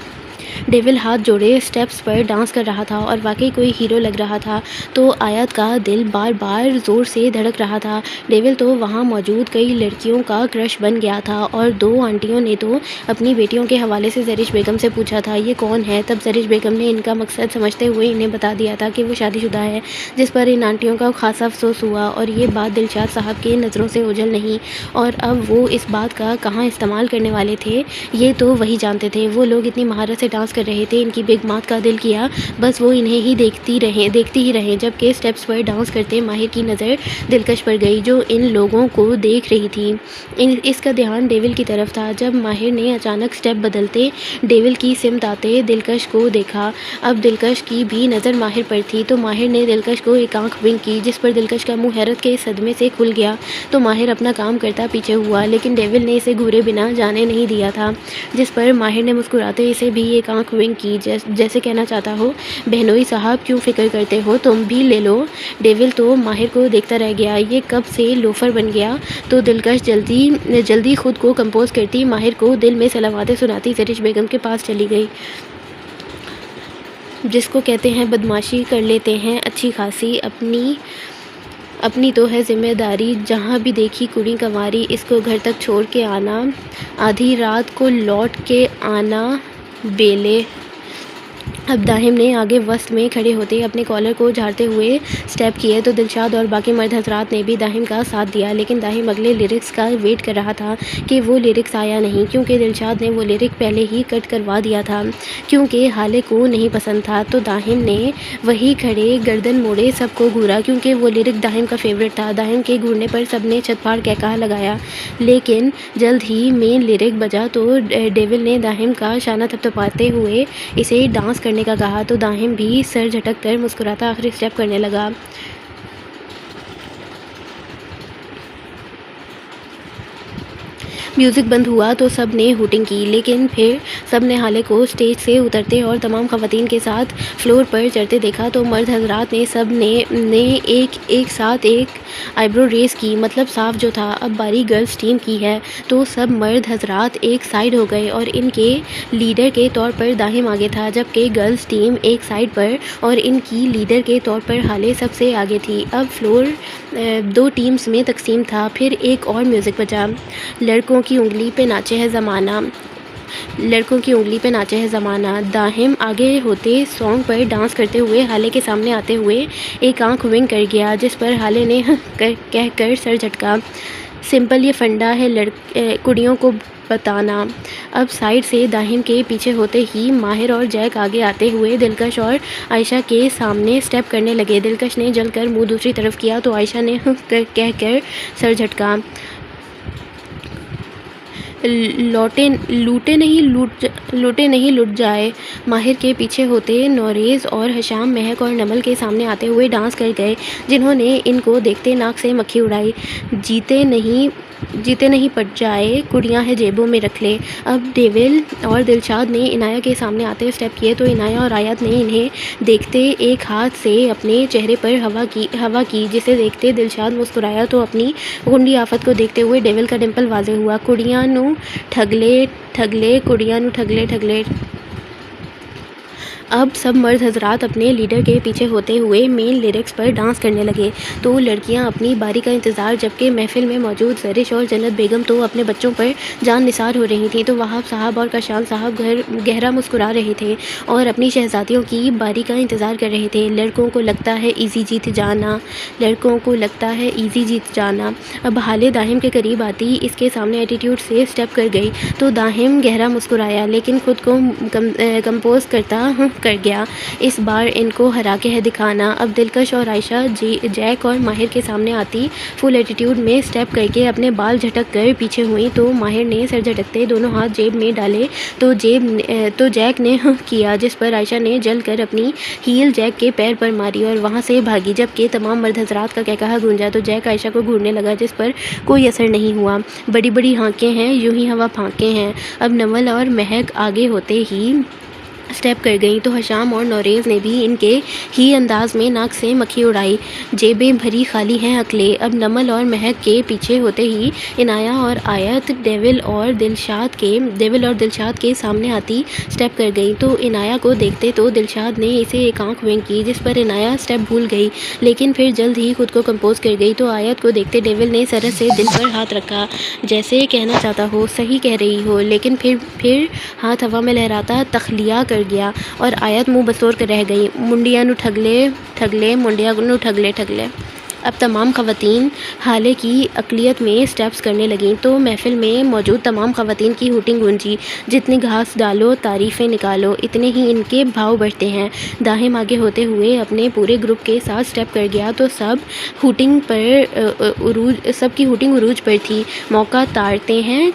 A: ڈیول ہاتھ جوڑے اسٹیپس پر ڈانس کر رہا تھا اور واقعی کوئی ہیرو لگ رہا تھا، تو آیت کا دل بار بار زور سے دھڑک رہا تھا۔ ڈیول تو وہاں موجود کئی لڑکیوں کا کرش بن گیا تھا، اور 2 آنٹیوں نے تو اپنی بیٹیوں کے حوالے سے زرش بیگم سے پوچھا تھا یہ کون ہے۔ تب زرش بیگم نے ان کا مقصد سمجھتے ہوئے انہیں بتا دیا تھا کہ وہ شادی شدہ ہے، جس پر ان آنٹیوں کا خاصا افسوس ہوا، اور یہ بات دلشاد صاحب کی نظروں سے اوجھل نہیں، اور اب وہ اس بات کا کہاں استعمال کرنے والے تھے یہ تو وہی جانتے تھے۔ وہ لوگ اتنی مہارت سے ڈانس کر رہے تھے، ان کی بگ مات کا دل کیا بس وہ انہیں ہی دیکھتی ہی رہیں، جبکہ اسٹیپس پر ڈانس کرتے ماہر کی نظر دلکش پر گئی، جو ان لوگوں کو دیکھ رہی تھی۔ اس کا دھیان ڈیول کی طرف تھا۔ جب ماہر نے اچانک اسٹیپ بدلتے ڈیول کی سمت آتے دلکش کو دیکھا، اب دلکش کی بھی نظر ماہر پر تھی، تو ماہر نے دلکش کو ایک آنکھ ونک کی، جس پر دلکش کا منہ حیرت کے صدمے سے کھل گیا، تو ماہر اپنا کام کرتا پیچھے ہوا، لیکن ڈیول نے اسے گھورے بنا جانے نہیں دیا تھا، جس پر ماہر نے مسکراتے اسے بھی ایک آنکھ ونک کی، جیسے کہنا چاہتا ہو بہنوئی صاحب کیوں فکر کرتے ہو، تم بھی لے لو۔ ڈیول تو ماہر کو دیکھتا رہ گیا، یہ کب سے لوفر بن گیا۔ تو دلکش جلدی خود کو کمپوز کرتی ماہر کو دل میں سلاماتیں سناتی زرش بیگم کے پاس چلی گئی۔ جس کو کہتے ہیں بدمعاشی کر لیتے ہیں اچھی خاصی، اپنی تو ہے ذمہ داری، جہاں بھی دیکھی کڑی کنواری اس کو گھر تک چھوڑ کے آنا، آدھی رات کو لوٹ کے آنا بیلے۔ اب داہم نے آگے وسط میں کھڑے ہوتے اپنے کالر کو جھاڑتے ہوئے اسٹیپ کیے، تو دلشاد اور باقی مرد حضرات نے بھی داہم کا ساتھ دیا، لیکن داہم اگلے لیرکس کا ویٹ کر رہا تھا کہ وہ لیرکس آیا نہیں، کیونکہ دلشاد نے وہ لیرک پہلے ہی کٹ کروا دیا تھا، کیونکہ حالے کو نہیں پسند تھا۔ تو داہم نے وہی کھڑے گردن موڑے سب کو گھورا، کیونکہ وہ لیرک داہم کا فیورٹ تھا۔ داہم کے گھورنے پر سب نے چھت پھاڑ کہا لگایا، لیکن جلد ہی مین لیرک بجا تو ڈیول نے داہم کا شانہ تھپتھپاتے ہوئے اسے ڈانس کرنے کا کہا، تو داہم بھی سر جھٹک کر مسکراتا آخری اسٹیپ کرنے لگا۔ میوزک بند ہوا تو سب نے ہوٹنگ کی، لیکن پھر سب نے حالے کو اسٹیج سے اترتے اور تمام خواتین کے ساتھ فلور پر چڑھتے دیکھا، تو مرد حضرات نے سب نے ایک ساتھ ایک آئی برو ریز کی، مطلب صاف جو تھا اب باری گرلز ٹیم کی ہے، تو سب مرد حضرات ایک سائیڈ ہو گئے، اور ان کے لیڈر کے طور پر داہم آگے تھا، جبکہ گرلز ٹیم ایک سائیڈ پر اور ان کی لیڈر کے طور پر حالے سب سے آگے تھی۔ اب فلور 2 ٹیمز میں تقسیم تھا۔ پھر ایک اور میوزک بجا، لڑکوں کی انگلی پہ ناچے ہے زمانہ۔ داہم آگے ہوتے سانگ پر ڈانس کرتے ہوئے حالے کے سامنے آتے ہوئے ایک آنکھ ونک کر گیا، جس پر حالے نے کہہ کر سر جھٹکا، سمپل یہ فنڈا ہے کڑیوں کو بتانا۔ اب سائیڈ سے داہم کے پیچھے ہوتے ہی ماہر اور جیک آگے آتے ہوئے دلکش اور عائشہ کے سامنے اسٹیپ کرنے لگے۔ دلکش نے جل کر منہ دوسری طرف کیا، تو عائشہ نے کہہ کر سر جھٹکا، لوٹے نہیں لٹ جائے۔ ماہر کے پیچھے ہوتے نوریز اور حشام مہک اور نمل کے سامنے آتے ہوئے ڈانس کر گئے، جنہوں نے ان کو دیکھتے ناک سے مکھی اڑائی، جیتے نہیں پٹ جائے، کڑیاں ہیں جیبوں میں رکھ لے۔ اب ڈیول اور دلشاد نے عنایہ کے سامنے آتے اسٹیپ کیے، تو عنایہ اور آیت نے انہیں دیکھتے ایک ہاتھ سے اپنے چہرے پر ہوا کی، جسے دیکھتے دلشاد مسکرایا، تو اپنی غنڈی آفت کو دیکھتے ہوئے ڈیول کا ڈمپل واضح ہوا، کڑیاں نو ٹھگلے کڑیاں نو ٹھگلے۔ اب سب مرد حضرات اپنے لیڈر کے پیچھے ہوتے ہوئے مین لیرکس پر ڈانس کرنے لگے تو لڑکیاں اپنی باری کا انتظار، جبکہ محفل میں موجود زرش اور جنت بیگم تو اپنے بچوں پر جان نثار ہو رہی تھیں تو وہاب صاحب اور کاشان صاحب گہرا مسکرا رہے تھے اور اپنی شہزادیوں کی باری کا انتظار کر رہے تھے۔ لڑکوں کو لگتا ہے ایزی جیت جانا، لڑکوں کو لگتا ہے ایزی جیت جانا۔ اب حالے داہم کے قریب آتی اس کے سامنے ایٹیٹیوڈ سے اسٹیپ کر گئی تو داہم گہرا مسکرایا لیکن خود کو کمپوز کرتا کر گیا۔ اس بار ان کو ہرا کے ہے دکھانا۔ اب دلکش اور عائشہ جیک اور ماہر کے سامنے آتی فل ایٹیٹیوڈ میں اسٹیپ کر کے اپنے بال جھٹک کر پیچھے ہوئیں تو ماہر نے سر جھٹکتے دونوں ہاتھ جیب میں ڈالے تو جیک نے کیا، جس پر عائشہ نے جل کر اپنی ہیل جیک کے پیر پر ماری اور وہاں سے بھاگی، جبکہ تمام مرد حضرات کا کہکہا گونجا تو جیک عائشہ کو گھورنے لگا، جس پر کوئی اثر نہیں ہوا۔ بڑی بڑی ہانکیں ہیں، یوں ہی ہوا پھانکیں ہیں۔ اب نمل اور مہک آگے ہوتے ہی اسٹیپ کر گئیں تو حشام اور نوریز نے بھی ان کے ہی انداز میں ناک سے مکھی اڑائی۔ جیبیں بھری خالی ہیں عقلیں۔ اب نمل اور مہک کے پیچھے ہوتے ہی عنایہ اور آیت ڈیول اور دلشاد کے سامنے آتی اسٹیپ کر گئیں تو عنایہ کو دیکھتے تو دلشاد نے اسے ایک آنکھ ونک کی، جس پر عنایہ اسٹیپ بھول گئی لیکن پھر جلد ہی خود کو کمپوز کر گئی تو آیت کو دیکھتے ڈیول نے سرت سے دل پر ہاتھ رکھا، جیسے کہنا چاہتا ہو صحیح کہہ رہی ہو، لیکن پھر ہاتھ ہوا میں لہراتا تخلیہ کر گیا اور آیت منہ بسور کر رہ گئی۔ منڈیاں نو ٹھگلے منڈیاں نو ٹھگلے۔ اب تمام خواتین حالے کی اقلیت میں اسٹیپس کرنے لگیں تو محفل میں موجود تمام خواتین کی ہوٹنگ گونجی، جتنی گھاس ڈالو تعریفیں نکالو، اتنے ہی ان کے بھاؤ بڑھتے ہیں۔ داہم آگے ہوتے ہوئے اپنے پورے گروپ کے ساتھ اسٹیپ کر گیا تو سب کی ہوٹنگ عروج پر تھی۔ موقع تارتے ہیں،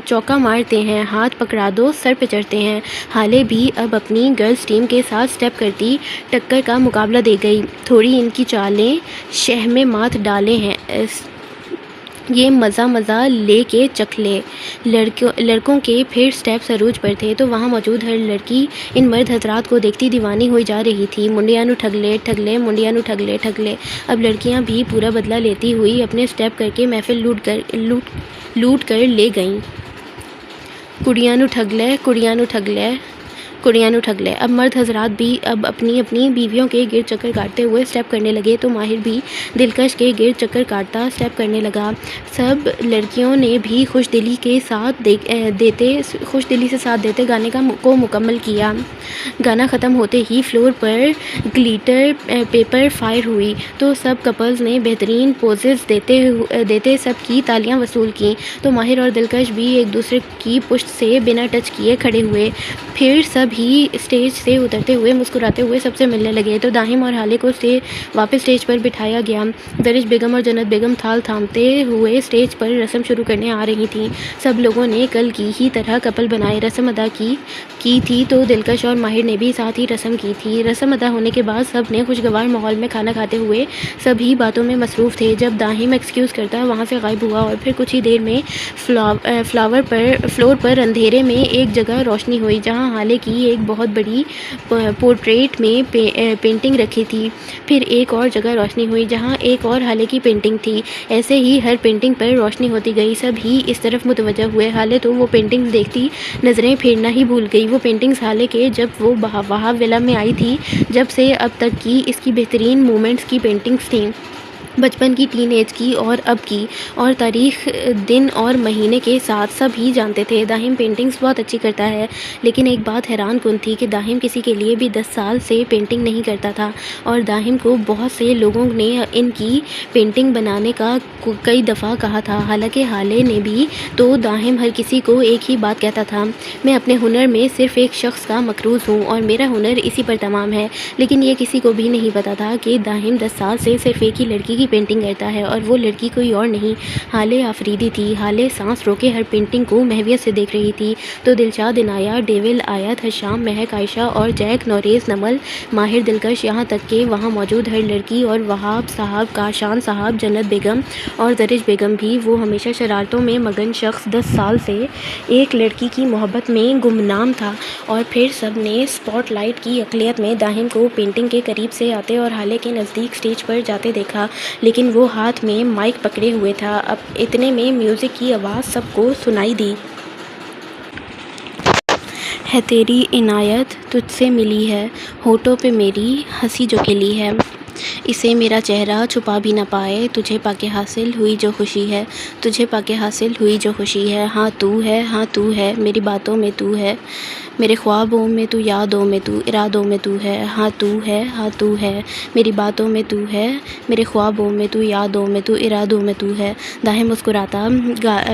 A: چوکا مارتے ہیں، ہاتھ پکڑا دو سر پہ چڑھتے ہیں۔ حالے بھی اب اپنی گرلز ٹیم کے ساتھ اسٹیپ کرتی ٹکر کا مقابلہ دے گئی۔ تھوڑی ان کی چالیں شہ میں مات ڈالے ہیں، یہ مزہ لے کے چکھ لے۔ لڑکوں کے پھر اسٹیپس عروج پر تھے تو وہاں موجود ہر لڑکی ان مرد حضرات کو دیکھتی دیوانی ہوئی جا رہی تھی۔ منڈیاں نو ٹھگلے منڈیاں نو ٹھگلے۔ اب لڑکیاں بھی پورا بدلہ لیتی ہوئی اپنے اسٹیپ کر کے محفل لوٹ کر لے گئیں۔ کڑیاں نو ٹھگلے۔ اب مرد حضرات بھی اب اپنی بیویوں کے گرد چکر کاٹتے ہوئے اسٹیپ کرنے لگے تو ماہر بھی دلکش کے گرد چکر کاٹتا اسٹیپ کرنے لگا۔ سب لڑکیوں نے بھی خوش دلی سے ساتھ دیتے گانے کو مکمل کیا۔ گانا ختم ہوتے ہی فلور پر گلیٹر پیپر فائر ہوئی تو سب کپلز نے بہترین پوزز دیتے سب کی تالیاں وصول کیں تو ماہر اور دلکش بھی ایک دوسرے کی پشت سے بنا ٹچ کیے کھڑے ہوئے۔ پھر سب ہی اسٹیج سے اترتے ہوئے مسکراتے ہوئے سب سے ملنے لگے تو داہم اور حالے کو واپس اسٹیج پر بٹھایا گیا۔ درش بیگم اور جنت بیگم تھال تھامتے ہوئے اسٹیج پر رسم شروع کرنے آ رہی تھیں۔ سب لوگوں نے کل کی ہی طرح کپل بنائے رسم ادا کی تھی تو دلکش اور ماہر نے بھی ساتھ ہی رسم کی تھی۔ رسم ادا ہونے کے بعد سب نے خوشگوار ماحول میں کھانا کھاتے ہوئے سبھی باتوں میں مصروف تھے جب داہم ایکسکیوز کرتا وہاں سے غائب ہوا اور پھر کچھ ہی دیر میں فلور پر اندھیرے میں ایک جگہ روشنی ہوئی جہاں حالے کی ایک بہت بڑی پورٹریٹ میں پینٹنگ رکھی تھی۔ پھر ایک اور جگہ روشنی ہوئی جہاں ایک اور حالے کی پینٹنگ تھی۔ ایسے ہی ہر پینٹنگ پر روشنی ہوتی گئی۔ سب ہی اس طرف متوجہ ہوئے۔ حالے تو وہ پینٹنگز دیکھتی نظریں پھیرنا ہی بھول گئی۔ وہ پینٹنگز حالے کے جب وہ وہاب ولا میں آئی تھی جب سے اب تک کی اس کی بہترین مومنٹس کی پینٹنگز تھیں، بچپن کی، ٹین ایج کی اور اب کی، اور تاریخ دن اور مہینے کے ساتھ سب ہی جانتے تھے۔ داہم پینٹنگز بہت اچھی کرتا ہے، لیکن ایک بات حیران کن تھی کہ داہم کسی کے لیے بھی 10 سال سے پینٹنگ نہیں کرتا تھا اور داہم کو بہت سے لوگوں نے ان کی پینٹنگ بنانے کا کئی دفعہ کہا تھا۔ حالانکہ حالے نے بھی تو داہم ہر کسی کو ایک ہی بات کہتا تھا، میں اپنے ہنر میں صرف ایک شخص کا مقروض ہوں اور میرا ہنر اسی پر تمام ہے، لیکن یہ کسی کو بھی نہیں پتا تھا کہ داہم 10 سال سے صرف ایک ہی لڑکی کی پینٹنگ کرتا ہے اور وہ لڑکی کوئی اور نہیں، حالے آفریدی تھی۔ حالے سانس روکے ہر پینٹنگ کو محویت سے دیکھ رہی تھی تو دلشاد، عنایہ، ڈیول، آیت، حشام، مہک، عائشہ اور جیک، نوریز، نمل، ماہر، دلکش، یہاں تک کہ وہاں موجود ہر لڑکی اور وہاب صاحب، کاشان صاحب، جنت بیگم اور زرش بیگم بھی، وہ ہمیشہ شرارتوں میں مگن شخص 10 سال سے ایک لڑکی کی محبت میں گمنام تھا، اور پھر سب نے اسپاٹ لائٹ کی اقلیت میں داہم کو پینٹنگ کے قریب سے آتے اور حالے کے نزدیک اسٹیج پر جاتے دیکھا، لیکن وہ ہاتھ میں مائک پکڑے ہوئے تھا۔ اب اتنے میں میوزک کی آواز سب کو سنائی دی۔ ہے تیری عنایت تجھ سے ملی ہے، ہونٹوں پہ میری ہنسی جو کھلی ہے، اسے میرا چہرہ چھپا بھی نہ پائے، تجھے پا کے حاصل ہوئی جو خوشی ہے، تجھے پا کے حاصل ہوئی جو خوشی ہے، ہاں تو ہے، ہاں تو ہے، میری باتوں میں تو ہے، میرے خوابوں میں تو، یادوں میں تو، ارادوں میں تو ہے، ہاں تو ہے، ہاں تو ہے، میری باتوں میں تو ہے، میرے خوابوں میں تو، یادوں میں تو، ارادوں میں تو ہے۔ داہم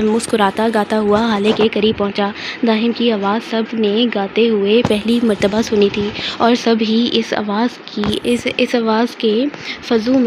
A: مسکراتا گاتا ہوا ہالے کے قریب پہنچا۔ داہم کی آواز سب نے گاتے ہوئے پہلی مرتبہ سنی تھی، اور سب ہی اس آواز کے فضو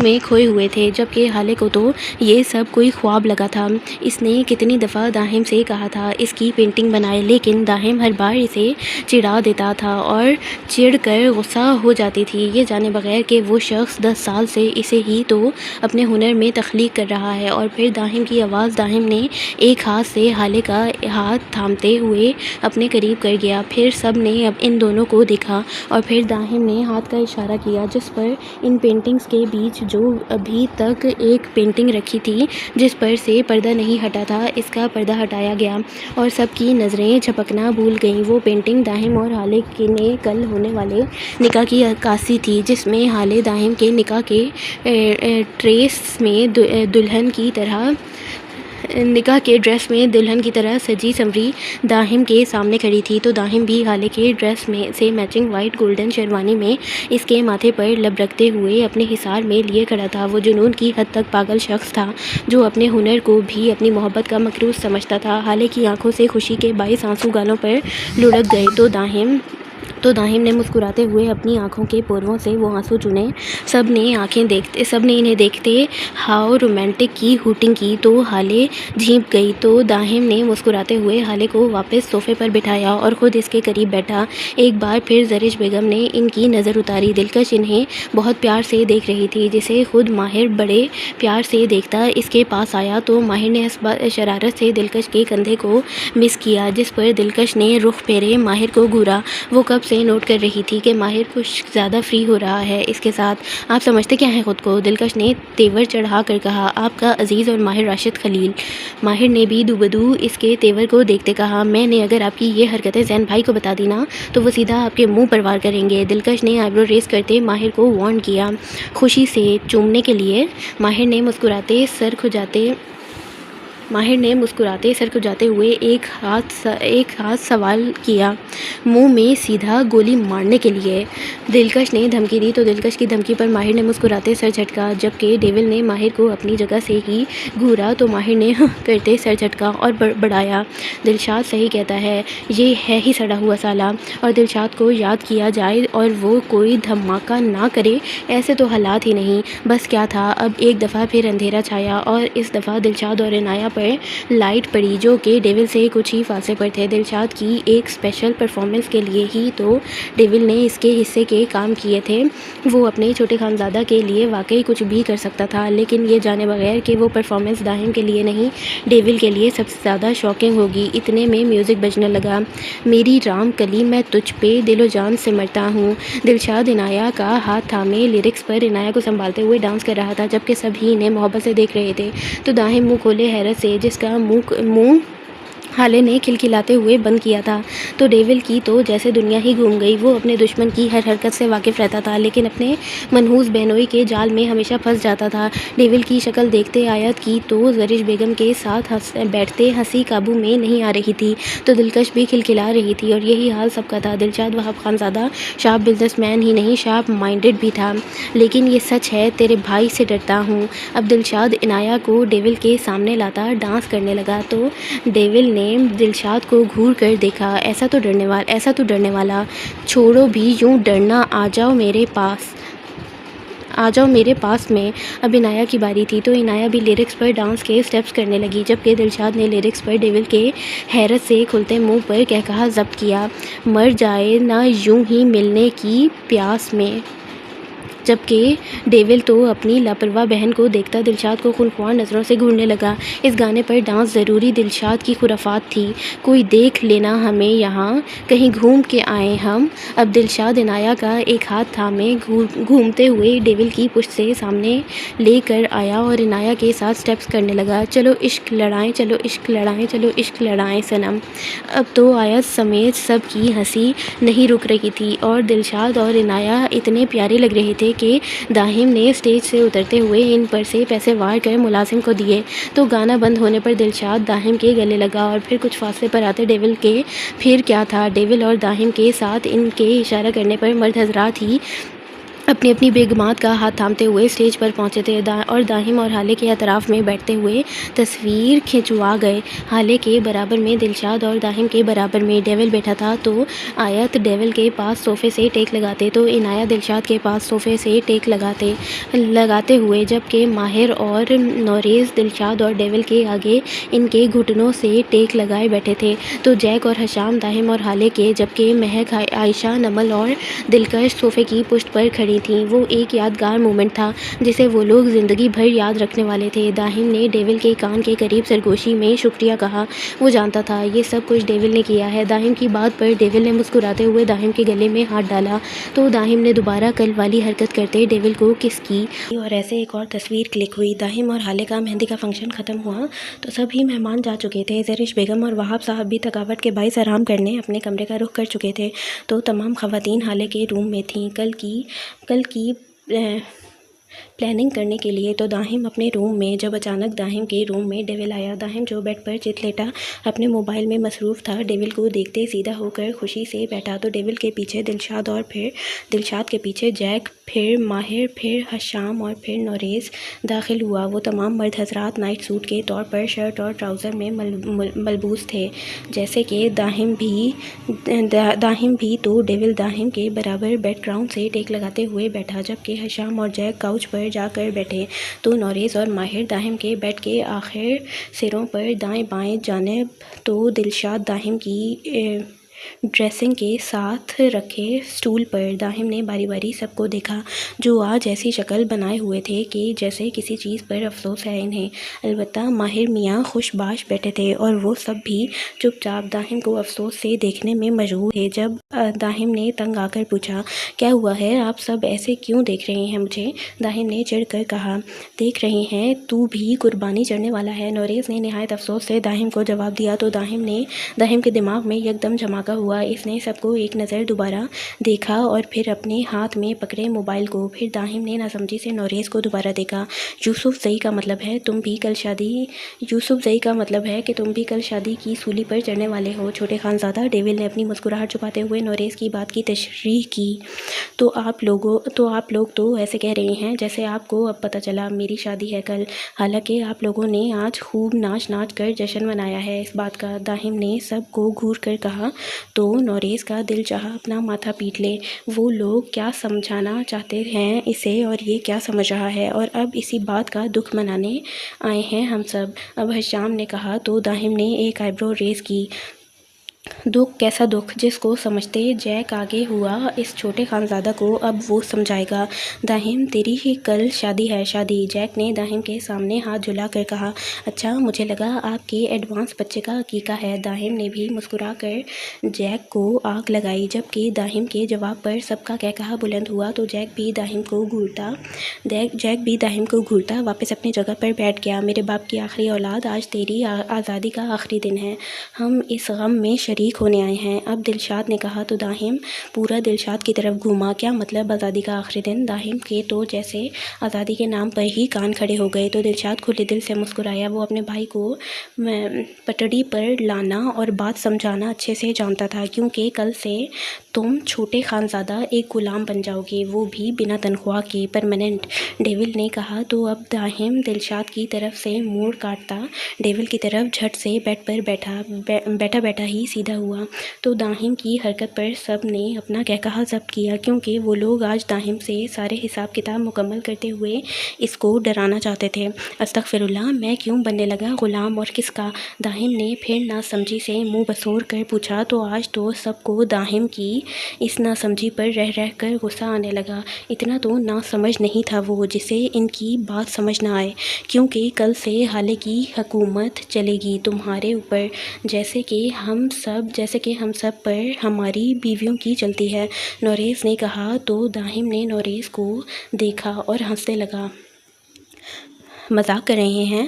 A: میں کھوئے ہوئے تھے، جبکہ ہالے کو تو یہ سب کوئی خواب لگا تھا۔ اس نے کتنی دفعہ داہم سے کہا تھا اس کی پینٹنگ بنائے، لیکن داہم ہر بار اسے چڑھا دیتا تھا اور چڑھ کر غصہ ہو جاتی تھی، یہ جانے بغیر کہ وہ شخص 10 سال سے اسے ہی تو اپنے ہنر میں تخلیق کر رہا ہے۔ اور پھر داہم کی آواز، داہم نے ایک ہاتھ سے ہالے کا ہاتھ تھامتے ہوئے اپنے قریب کر گیا۔ پھر سب نے ان دونوں کو دیکھا، اور پھر داہم نے ہاتھ کا اشارہ کیا جس پر ان پینٹنگز کے بیچ جو ابھی تک ایک پینٹنگ رکھی تھی جس پر سے پردہ نہیں ہٹا تھا، اس کا پردہ ہٹایا گیا، اور سب کی نظریں جھپکنا بھول گئیں۔ وہ پینٹنگ داہم اور ہالے نے کل ہونے والے نکاح کی عکاسی تھی، جس میں ہالے داہم کے نکاح کے ڈریس میں دلہن کی طرح سجی سنوری داہم کے سامنے کھڑی تھی، تو داہم بھی ہالے کے ڈریس سے میچنگ وائٹ گولڈن شیروانی میں اس کے ماتھے پر لب رکھتے ہوئے اپنے حصار میں لیے کھڑا تھا۔ وہ جنون کی حد تک پاگل شخص تھا جو اپنے ہنر کو بھی اپنی محبت کا مکروز سمجھتا تھا۔ ہالے کی آنکھوں سے خوشی کے باعث آنسو گالوں پر لڑک گئے، تو داہم نے مسکراتے ہوئے اپنی آنکھوں کے پوروں سے وہ آنسو چونے۔ سب نے انہیں دیکھتے ہاؤ رومانٹک کی ہوٹنگ کی، تو ہالے جھینپ گئی، تو داہم نے مسکراتے ہوئے ہالے کو واپس صوفے پر بٹھایا اور خود اس کے قریب بیٹھا۔ ایک بار پھر زرش بیگم نے ان کی نظر اتاری۔ دلکش انہیں بہت پیار سے دیکھ رہی تھی، جسے خود ماہر بڑے پیار سے دیکھتا اس کے پاس آیا، تو ماہر نے شرارت سے دلکش کے کندھے کو مس کیا، جس پر دلکش نے رخ پھیرے ماہر کو گھورا۔ وہ کب سے نوٹ کر رہی تھی کہ ماہر کچھ زیادہ فری ہو رہا ہے اس کے ساتھ۔ آپ سمجھتے کیا ہیں خود کو؟ دلکش نے تیور چڑھا کر کہا۔ آپ کا عزیز اور ماہر راشد خلیل۔ ماہر نے بھی دوبدو اس کے تیور کو دیکھتے کہا۔ میں نے اگر آپ کی یہ حرکتیں زین بھائی کو بتا دی نا تو وہ سیدھا آپ کے منہ پر وار کریں گے۔ دلکش نے آئیبرو ریز کرتے ماہر کو وارن کیا۔ خوشی سے چومنے کے لیے؟ ماہر نے مسکراتے سر کھجاتے ہوئے ایک ہاتھ سوال کیا۔ منہ میں سیدھا گولی مارنے کے لیے؟ دلکش نے دھمکی دی، تو دلکش کی دھمکی پر ماہر نے مسکراتے سر جھٹکا۔ جبکہ ڈیول نے ماہر کو اپنی جگہ سے ہی گھورا، تو ماہر نے کرتے سر جھٹکا اور بڑھایا۔ دلشاد صحیح کہتا ہے، یہ ہے ہی سڑا ہوا سالا، اور دلشاد کو یاد کیا جائے اور وہ کوئی دھماکہ نہ کرے ایسے تو حالات ہی نہیں۔ بس کیا تھا، اب ایک دفعہ پھر اندھیرا چھایا، اور اس دفعہ دلشاد اور عنایہ پر لائٹ پڑی جو کہ ڈیول سے کچھ ہی فاصلے پر تھے۔ دلشاد کی ایک اسپیشل پرفارمنس کے لیے ہی تو ڈیول نے اس کے حصے کے کام کیے تھے۔ وہ اپنے چھوٹے خانزادہ کے لیے واقعی کچھ بھی کر سکتا تھا، لیکن یہ جانے بغیر کہ وہ پرفارمنس داہم کے لیے نہیں، ڈیول کے لیے سب سے زیادہ شاکنگ ہوگی۔ اتنے میں میوزک بجنے لگا۔ میری رام کلی میں تجھ پہ دل و جان سے مرتا ہوں۔ دلشاد عنایہ کا ہاتھ تھامے لیرکس پر عنایہ کو سنبھالتے ہوئے ڈانس کر رہا تھا، جبکہ سب ہی انہیں محبت سے دیکھ رہے تھے، تو داہم منہ کھولے حیرت سے، جس کا منہ ہالے نے کھلکھلاتے ہوئے بند کیا تھا۔ تو ڈیول کی تو جیسے دنیا ہی گھوم گئی۔ وہ اپنے دشمن کی ہر حرکت سے واقف رہتا تھا، لیکن اپنے منحوس بہنوئی کے جال میں ہمیشہ پھنس جاتا تھا۔ ڈیول کی شکل دیکھتے آیت کی تو زرش بیگم کے ساتھ بیٹھتے ہنسی قابو میں نہیں آ رہی تھی، تو دلکش بھی کھلکھلا رہی تھی، اور یہی حال سب کا تھا۔ دلشاد وہاب خانزادہ شارپ بزنس مین ہی نہیں، شارپ مائنڈڈ بھی تھا۔ لیکن یہ سچ ہے، تیرے بھائی سے ڈرتا ہوں۔ اب دلشاد عنایہ کو ڈیول کے سامنے لاتا ڈانس کرنے لگا، تو ڈیول نے دلشاد کو گھور کر دیکھا۔ ایسا تو ڈرنے والا، چھوڑو بھی یوں ڈرنا، آ جاؤ میرے پاس میں۔ اب عنایہ کی باری تھی، تو عنایہ بھی لیرکس پر ڈانس کے اسٹیپس کرنے لگی، جبکہ دلشاد نے لیرکس پر ڈیول کے حیرت سے کھلتے منہ پر قہقہہ ضبط کیا۔ مر جائے نا یوں ہی ملنے کی پیاس میں۔ جبکہ ڈیول تو اپنی لاپرواہ بہن کو دیکھتا دلشاد کو خونخوار نظروں سے گھورنے لگا۔ اس گانے پر ڈانس ضروری دلشاد کی خرافات تھی۔ کوئی دیکھ لینا ہمیں یہاں، کہیں گھوم کے آئیں ہم۔ اب دلشاد عنایہ کا ایک ہاتھ تھامے گھومتے ہوئے ڈیول کی پشت سے سامنے لے کر آیا اور عنایہ کے ساتھ سٹیپس کرنے لگا۔ چلو عشق لڑائیں، چلو عشق لڑائیں، چلو عشق لڑائیں صنم۔ اب تو آیت سمیت سب کی ہنسی نہیں رک رہی تھی اور دلشاد اور عنایہ اتنے پیارے لگ رہے تھے کہ داہم نے اسٹیج سے اترتے ہوئے ان پر سے پیسے وار کر ملازم کو دیے تو گانا بند ہونے پر دلشاد داہم کے گلے لگا اور پھر کچھ فاصلے پر آتے ڈیول کے پھر کیا تھا، ڈیول اور داہم کے ساتھ ان کے اشارہ کرنے پر مرد حضرات ہی اپنی اپنی بیگمات کا ہاتھ تھامتے ہوئے اسٹیج پر پہنچے تھے اور داہم اور ہالے کے اطراف میں بیٹھتے ہوئے تصویر کھنچوا گئے۔ ہالے کے برابر میں دلشاد اور داہم کے برابر میں ڈیول بیٹھا تھا تو آیت ڈیول کے پاس صوفے سے ٹیک لگاتے تو عنایہ دلشاد کے پاس صوفے سے ٹیک لگاتے ہوئے، جبکہ ماہر اور نوریز دلشاد اور ڈیول کے آگے ان کے گھٹنوں سے ٹیک لگائے بیٹھے تھے تو جیک اور حشام داہم اور ہالے کے، جبکہ مہک، عائشہ، نمل اور دلکش صوفے کی پشت پر کھڑی تھیں۔ وہ ایک یادگار مومنٹ تھا جسے وہ لوگ زندگی بھر یاد رکھنے والے تھے۔ داہم نے ڈیول کے کان کے قریب سرگوشی میں شکریہ کہا۔ وہ جانتا تھا یہ سب کچھ ڈیول نے کیا ہے۔ داہم کی بات پر ڈیول نے مسکراتے ہوئے داہم کے گلے میں ہاتھ ڈالا تو داہم نے دوبارہ کل والی حرکت کرتے ڈیول کو کس کی اور ایسے ایک اور تصویر کلک ہوئی۔ داہم اور ہالے کا مہندی کا فنکشن ختم ہوا تو سبھی مہمان جا چکے تھے۔ زرش بیگم اور وہاب صاحب بھی تھکاوٹ کے باعث آرام کرنے اپنے کمرے کا رخ کر چکے تھے تو تمام خواتین ہالے کے روم میں تھیں کل کی پلاننگ کرنے کے لیے۔ تو داہم اپنے روم میں، جب اچانک داہم کے روم میں ڈیول آیا۔ داہم جو بیڈ پر چت لیٹا اپنے موبائل میں مصروف تھا، ڈیول کو دیکھتے سیدھا ہو کر خوشی سے بیٹھا تو ڈیول کے پیچھے دلشاد اور پھر دلشاد کے پیچھے جیک، پھر ماہر، پھر حشام اور پھر نوریز داخل ہوا۔ وہ تمام مرد حضرات نائٹ سوٹ کے طور پر شرٹ اور ٹراؤزر میں ملبوس تھے جیسے کہ داہم بھی تو ڈیول داہم کے برابر بیک گراؤنڈ سے ٹیک لگاتے ہوئے بیٹھا، جبکہ حشام اور جیک کاؤچ پر جا کر بیٹھے تو نوریز اور ماہر داہم کے بیڈ کے آخر سروں پر دائیں بائیں جانب تو دلشاد داہم کی ڈریسنگ کے ساتھ رکھے سٹول پر۔ داہم نے باری باری سب کو دیکھا جو آج ایسی شکل بنائے ہوئے تھے کہ جیسے کسی چیز پر افسوس ہے انہیں۔ البتہ ماہر میاں خوش باش بیٹھے تھے اور وہ سب بھی چپ چاپ داہم کو افسوس سے دیکھنے میں مشغول تھے۔ جب داہم نے تنگ آ کر پوچھا، کیا ہوا ہے، آپ سب ایسے کیوں دیکھ رہے ہیں مجھے؟ داہم نے چڑھ کر کہا، دیکھ رہے ہیں تو بھی قربانی چڑھنے والا ہے۔ نوریز نے نہایت افسوس سے داہم کو جواب دیا تو داہم کے دماغ میں یکدم دھماکہ ہوا۔ اس نے سب کو ایک نظر دوبارہ دیکھا اور پھر اپنے ہاتھ میں پکڑے موبائل کو۔ پھر داہم نے ناسمجھی سے نوریز کو دوبارہ دیکھا۔ یوسف زئی کا مطلب ہے تم بھی کل شادی کی سولی پر چڑھنے والے ہو چھوٹے خانزادہ۔ ڈیول نے اپنی مسکراہٹ چھپاتے ہوئے نوریز کی بات کی تشریح کی۔ تو آپ لوگ تو ایسے کہہ رہے ہیں جیسے آپ کو اب پتہ چلا میری شادی ہے کل، حالانکہ آپ لوگوں نے آج خوب ناچ کر جشن منایا ہے اس بات کا۔ داہم نے سب کو گھور کر کہا تو نوریز کا دل چاہا اپنا ماتھا پیٹ لے۔ وہ لوگ کیا سمجھانا چاہتے ہیں اسے اور یہ کیا سمجھ رہا ہے، اور اب اسی بات کا دکھ منانے آئے ہیں ہم سب۔ اب حشام نے کہا تو داہم نے ایک آئی برو ریز کی۔ دکھ؟ کیسا دکھ؟ جس کو سمجھتے جیک آگے ہوا اس چھوٹے خانزادہ کو اب وہ سمجھائے گا۔ داہم تیری ہی کل شادی ہے؟ شادی؟ جیک نے داہم کے سامنے ہاتھ جھلا کر کہا۔ اچھا، مجھے لگا آپ کے ایڈوانس بچے کا عقیقہ ہے۔ داہم نے بھی مسکرا کر جیک کو آگ لگائی۔ جبکہ داہم کے جواب پر سب کا قہقہہ بلند ہوا تو جیک بھی داہم کو گھورتا واپس اپنی جگہ پر بیٹھ گیا۔ میرے باپ کی آخری اولاد، آج تیری آزادی کا آخری دن ہے، ہم اس غم میں شریک ہونے آئے ہیں۔ اب دلشاد نے کہا تو داہم پورا دلشاد کی طرف گھوما۔ کیا مطلب آزادی کا آخری دن؟ داہم کے تو جیسے آزادی کے نام پر ہی کان کھڑے ہو گئے تو دلشاد کھلے دل سے مسکرایا۔ وہ اپنے بھائی کو پٹڑی پر لانا اور بات سمجھانا اچھے سے جانتا تھا، کیونکہ کل سے تم چھوٹے خانزادہ ایک غلام بن جاؤ گے، وہ بھی بنا تنخواہ کے، پرماننٹ۔ ڈیول نے کہا تو اب داہم دلشاد کی طرف سے موڑ کاٹتا ڈیول کی طرف جھٹ سے بیڈ پر بیٹھا ہی سیدھا سیدھا ہوا تو داہم کی حرکت پر سب نے اپنا قہقہہ ضبط کیا، کیونکہ وہ لوگ آج داہم سے سارے حساب کتاب مکمل کرتے ہوئے اس کو ڈرانا چاہتے تھے۔ استغفر اللہ، میں کیوں بننے لگا غلام اور کس کا؟ داہم نے پھر ناسمجھی سے منہ بسور کر پوچھا تو آج تو سب کو داہم کی اس ناسمجھی پر رہ رہ کر غصہ آنے لگا۔ اتنا تو ناسمجھ نہیں تھا وہ جسے ان کی بات سمجھ نہ آئے، کیونکہ کل سے حالے کی حکومت چلے گی تمہارے اوپر، جیسے کہ ہم سب پر ہماری بیویوں کی چلتی ہے، نوریز نے کہا۔ تو داہم نے نوریز کو دیکھا اور ہنسنے لگا۔ مذاق کر رہے ہیں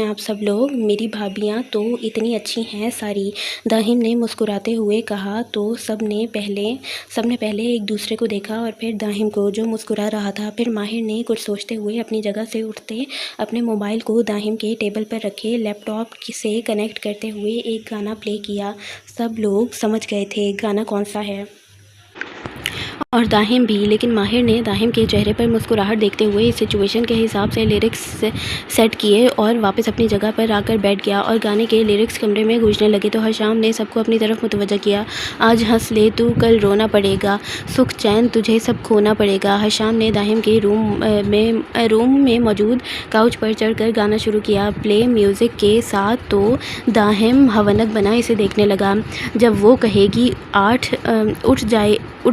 A: آپ سب لوگ، میری بھابیاں تو اتنی اچھی ہیں ساری، داہم نے مسکراتے ہوئے کہا۔ تو سب نے پہلے ایک دوسرے کو دیکھا اور پھر داہم کو جو مسکرا رہا تھا۔ پھر ماہر نے کچھ سوچتے ہوئے اپنی جگہ سے اٹھتے اپنے موبائل کو داہم کے ٹیبل پر رکھے لیپ ٹاپ سے کنیکٹ کرتے ہوئے ایک گانا پلے کیا۔ سب لوگ سمجھ گئے تھے گانا کون سا ہے، اور داہم بھی، لیکن ماہر نے داہم کے چہرے پر مسکراہٹ دیکھتے ہوئے اس سچویشن کے حساب سے لیرکس سیٹ کیے اور واپس اپنی جگہ پر آ کر بیٹھ گیا، اور گانے کے لیرکس کمرے میں گونجنے لگے تو حشام نے سب کو اپنی طرف متوجہ کیا۔ آج ہنس لے تو کل رونا پڑے گا، سکھ چین تجھے سب کھونا پڑے گا۔ حشام نے داہم کے روم میں موجود کاؤچ پر چڑھ کر گانا شروع کیا، پلے میوزک کے ساتھ۔ تو داہم ہونک بنا اسے دیکھنے لگا۔ جب وہ کہے گی اٹھ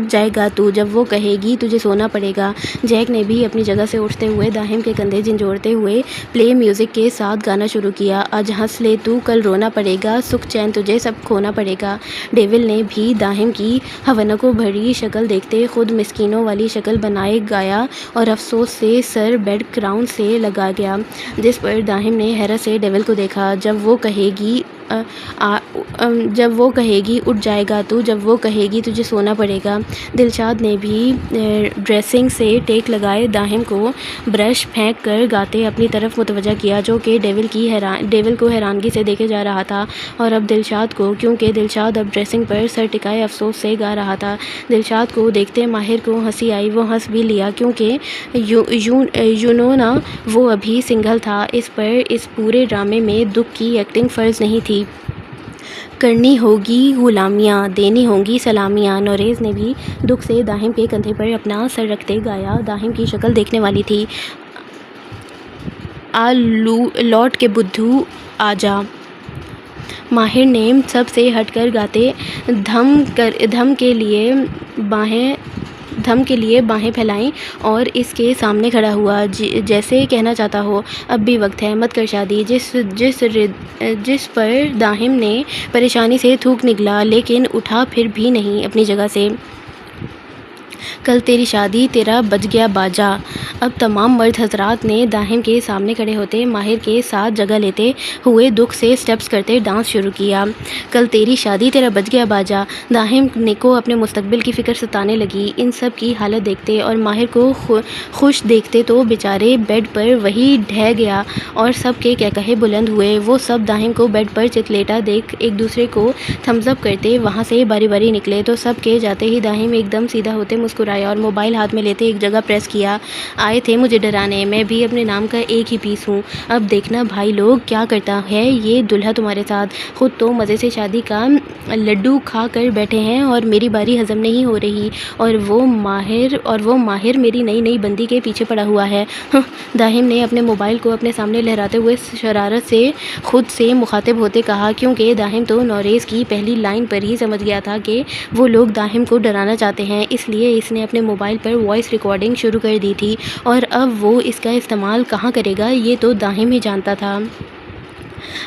A: جائے گا تو، جب وہ کہے گی تجھے سونا پڑے گا۔ جیک نے بھی اپنی جگہ سے اٹھتے ہوئے داہم کے کندھے جھنجھوڑتے ہوئے پلے میوزک کے ساتھ گانا شروع کیا، آج ہنس لے تو کل رونا پڑے گا، سکھ چین تجھے سب کھونا پڑے گا۔ ڈیول نے بھی داہم کی ہونکوں بھری شکل دیکھتے خود مسکینوں والی شکل بنائے گایا اور افسوس سے سر بیک گراؤنڈ سے لگا گیا، جس پر داہم نے حیرت سے ڈیول کو دیکھا۔ جب وہ کہے گی اٹھ جائے گا تو، جب وہ کہے گی تجھے سونا پڑے گا۔ دلشاد نے بھی ڈریسنگ سے ٹیک لگائے داہم کو برش پھینک کر گاتے اپنی طرف متوجہ کیا، جو کہ ڈیول کو حیرانگی سے دیکھے جا رہا تھا، اور اب دلشاد کو، کیونکہ دلشاد اب ڈریسنگ پر سر ٹکائے افسوس سے گا رہا تھا۔ دلشاد کو دیکھتے ماہر کو ہنسی آئی، وہ ہنس بھی لیا، کیونکہ وہ ابھی سنگل تھا، اس پر اس پورے ڈرامے میں دکھ کی ایکٹنگ فرض نہیں تھی۔ کرنی ہوگی غلامیاں، دینی ہوں گی سلامیاں، نوریز نے بھی دکھ سے داہم کے کندھے پر اپنا سر رکھتے گایا۔ داہم کی شکل دیکھنے والی تھی۔ لوٹ کے بدھو آجا، ماہر نے سب سے ہٹ کر گاتے دھم کے لیے باہیں پھیلائیں اور اس کے سامنے کھڑا ہوا، جیسے کہنا چاہتا ہو اب بھی وقت ہے، مت کر شادی۔ جس پر داہم نے پریشانی سے تھوک نکلا، لیکن اٹھا پھر بھی نہیں اپنی جگہ سے۔ کل تیری شادی، تیرا بج گیا باجا۔ اب تمام مرد حضرات نے داہم کے سامنے کھڑے ہوتے ماہر کے ساتھ جگہ لیتے ہوئے دکھ سے سٹیپس کرتے ڈانس شروع کیا۔ کل تیری شادی، تیرا بج گیا باجا۔ داہم کو اپنے مستقبل کی فکر ستانے لگی۔ ان سب کی حالت دیکھتے اور ماہر کو خوش دیکھتے تو بیچارے بیڈ پر وہی ڈھہ گیا اور سب کے قہقہے بلند ہوئے۔ وہ سب داہم کو بیڈ پر چتلیٹا دیکھ ایک دوسرے کو تھمز اپ کرتے وہاں سے باری باری نکلے، تو سب کے جاتے ہی داہم ایک دم سیدھا ہوتے مسکرایا اور موبائل ہاتھ میں لیتے ایک جگہ پریس کیا۔ آئے تھے مجھے ڈرانے، میں بھی اپنے نام کا ایک ہی پیس ہوں۔ اب دیکھنا بھائی لوگ کیا کرتا ہے یہ دلہا تمہارے ساتھ۔ خود تو مزے سے شادی کا لڈو کھا کر بیٹھے ہیں اور میری باری ہضم نہیں ہو رہی، اور وہ ماہر میری نئی بندی کے پیچھے پڑا ہوا ہے۔ داہم نے اپنے موبائل کو اپنے سامنے لہراتے ہوئے شرارت سے خود سے مخاطب ہوتے کہا، کیونکہ داہم تو نوریز کی پہلی لائن پر ہی سمجھ گیا تھا کہ وہ لوگ داہم کو ڈرانا چاہتے ہیں، اس لیے اس نے اپنے موبائل پر وائس ریکارڈنگ شروع کر دی تھی، اور اب وہ اس کا استعمال کہاں کرے گا یہ تو داہم ہی جانتا تھا۔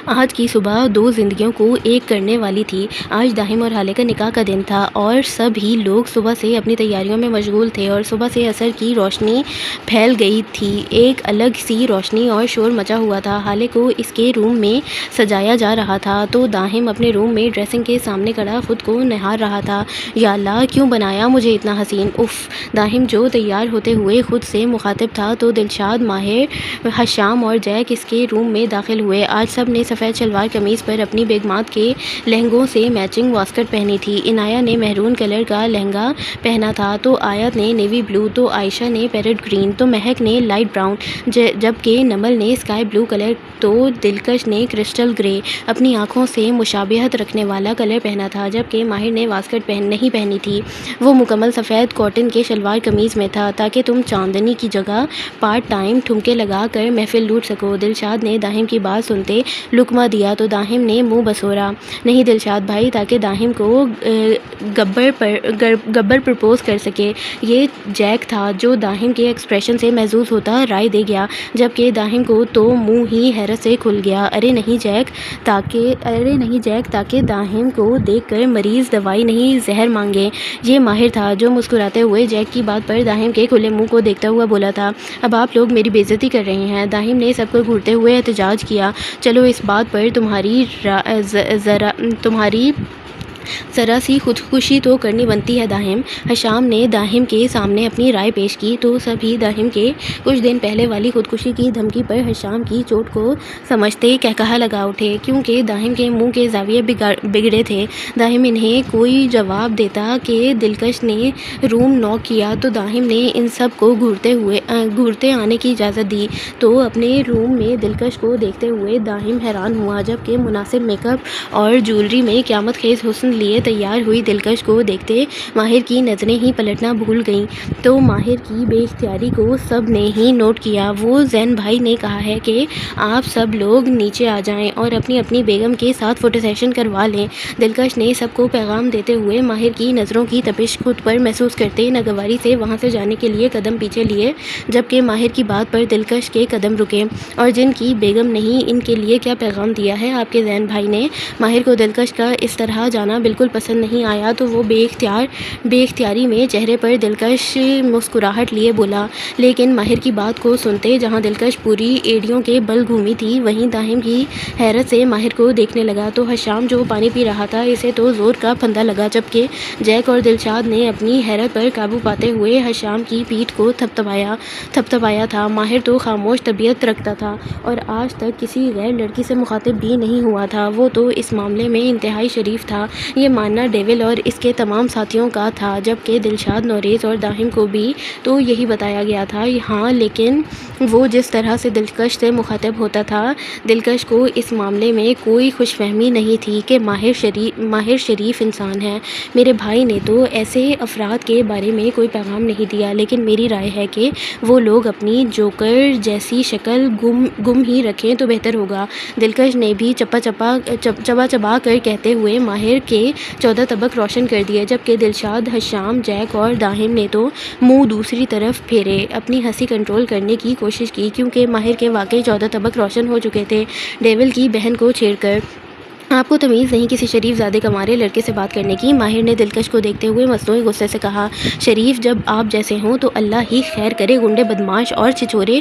A: آج کی صبح دو زندگیوں کو ایک کرنے والی تھی۔ آج داہم اور حالے کا نکاح کا دن تھا اور سب ہی لوگ صبح سے اپنی تیاریوں میں مشغول تھے، اور صبح سے عصر کی روشنی پھیل گئی تھی، ایک الگ سی روشنی اور شور مچا ہوا تھا۔ حالے کو اس کے روم میں سجایا جا رہا تھا تو داہم اپنے روم میں ڈریسنگ کے سامنے کھڑا خود کو نہار رہا تھا۔ یا اللہ، کیوں بنایا مجھے اتنا حسین، اف۔ داہم جو تیار ہوتے ہوئے خود سے مخاطب تھا تو دلشاد، ماہر، حشام اور جیک اس کے روم میں داخل ہوئے۔ آج سب سب نے سفید شلوار قمیض پر اپنی بیگمات کے لہنگوں سے میچنگ واسکٹ پہنی تھی۔ عنایہ نے مہرون کلر کا لہنگا پہنا تھا تو آیت نے نیوی بلو، تو عائشہ نے پیرٹ گرین، تو مہک نے لائٹ براؤن، جبکہ نمل نے اسکائی بلو کلر، تو دلکش نے کرسٹل گرے اپنی آنکھوں سے مشابہت رکھنے والا کلر پہنا تھا، جبکہ ماہر نے واسکٹ نہیں پہنی تھی۔ وہ مکمل سفید کاٹن کے شلوار قمیض میں تھا تاکہ تم چاندنی کی جگہ پارٹ ٹائم ٹھمکے لگا کر محفل لوٹ سکو۔ دلشاد نے داہم کی بات سنتے لقمہ دیا تو داہم نے منہ بسورا۔ نہیں دلشاد بھائی، تاکہ داہم کو گبر پرپوز کر سکے۔ یہ جیک تھا جو داہم کے ایکسپریشن سے محظوظ ہوتا رائے دے گیا، جبکہ داہم کو تو منہ ہی حیرت سے کھل گیا۔ ارے نہیں جیک، تاکہ داہم کو دیکھ کر مریض دوائی نہیں زہر مانگے۔ یہ ماہر تھا جو مسکراتے ہوئے جیک کی بات پر داہم کے کھلے منہ کو دیکھتا ہوا بولا تھا، اب آپ لوگ میری بے عزتی کر رہے ہیں۔ داہم نے سب کو گھورتے ہوئے احتجاج کیا، چلو اس بات پر تمہاری ذرا سی خودکشی تو کرنی بنتی ہے داہم۔ حشام نے داہم کے سامنے اپنی رائے پیش کی تو سبھی داہم کے کچھ دن پہلے والی خودکشی کی دھمکی پر حشام کی چوٹ کو سمجھتے قہقہہ لگا اٹھے، کیونکہ داہم کے منہ کے زاویے بگڑے تھے۔ داہم انہیں کوئی جواب دیتا کہ دلکش نے روم ناک کیا تو داہم نے ان سب کو گھورتے آنے کی اجازت دی، تو اپنے روم میں دلکش کو دیکھتے ہوئے داہم حیران ہوا، جبکہ مناسب میک اپ اور جیولری میں قیامت خیز حسن لیے تیار ہوئی دلکش کو دیکھتے ماہر کی نظریں ہی پلٹنا بھول گئیں، تو ماہر کی بے اختیاری کو سب نے ہی نوٹ کیا۔ وہ زین بھائی نے کہا ہے کہ آپ سب لوگ نیچے آ جائیں اور اپنی اپنی بیگم کے ساتھ فوٹو سیشن کروا لیں۔ دلکش نے سب کو پیغام دیتے ہوئے ماہر کی نظروں کی تپش خود پر محسوس کرتے ناگواری سے وہاں سے جانے کے لیے قدم پیچھے لیے، جبکہ ماہر کی بات پر دلکش کے قدم رکے۔ اور جن کی بیگم نہیں، ان کے لیے کیا پیغام دیا ہے آپ کے زین بھائی نے؟ ماہر کو دلکش کا اس طرح جانا بالکل پسند نہیں آیا، تو وہ بے اختیاری میں چہرے پر دلکش مسکراہٹ لیے بولا، لیکن ماہر کی بات کو سنتے جہاں دلکش پوری ایڑیوں کے بل گھومی تھی، وہیں داہم کی حیرت سے ماہر کو دیکھنے لگا، تو حشام جو پانی پی رہا تھا اسے تو زور کا پھندا لگا، جبکہ جیک اور دلشاد نے اپنی حیرت پر قابو پاتے ہوئے حشام کی پیٹھ کو تھپتھپایا تھا۔ ماہر تو خاموش طبیعت رکھتا تھا اور آج تک کسی غیر لڑکی سے مخاطب بھی نہیں ہوا تھا، وہ تو اس معاملے میں انتہائی شریف تھا، یہ ماننا ڈیول اور اس کے تمام ساتھیوں کا تھا، جبکہ دلشاد، نوریز اور داہم کو بھی تو یہی بتایا گیا تھا۔ ہاں لیکن وہ جس طرح سے دلکش سے مخاطب ہوتا تھا، دلکش کو اس معاملے میں کوئی خوش فہمی نہیں تھی کہ ماہر شریف انسان ہے۔ میرے بھائی نے تو ایسے افراد کے بارے میں کوئی پیغام نہیں دیا، لیکن میری رائے ہے کہ وہ لوگ اپنی جوکر جیسی شکل گم ہی رکھیں تو بہتر ہوگا۔ دلکش نے بھی چبا کر کہتے ہوئے ماہر کے 14 طبق روشن کر دیے، جبکہ دلشاد، حشام، جیک اور داہم نے تو منہ دوسری طرف پھیرے اپنی ہنسی کنٹرول کرنے کی کوشش کی، کیونکہ ماہر کے واقعی 14 طبق روشن ہو چکے تھے ڈیول کی بہن کو چھیڑ کر۔ آپ کو تمیز نہیں کسی شریف زادے کمارے لڑکے سے بات کرنے کی؟ ماہر نے دلکش کو دیکھتے ہوئے مصنوعی غصے سے کہا۔ شریف جب آپ جیسے ہوں تو اللہ ہی خیر کرے، گنڈے، بدماش اور چھچورے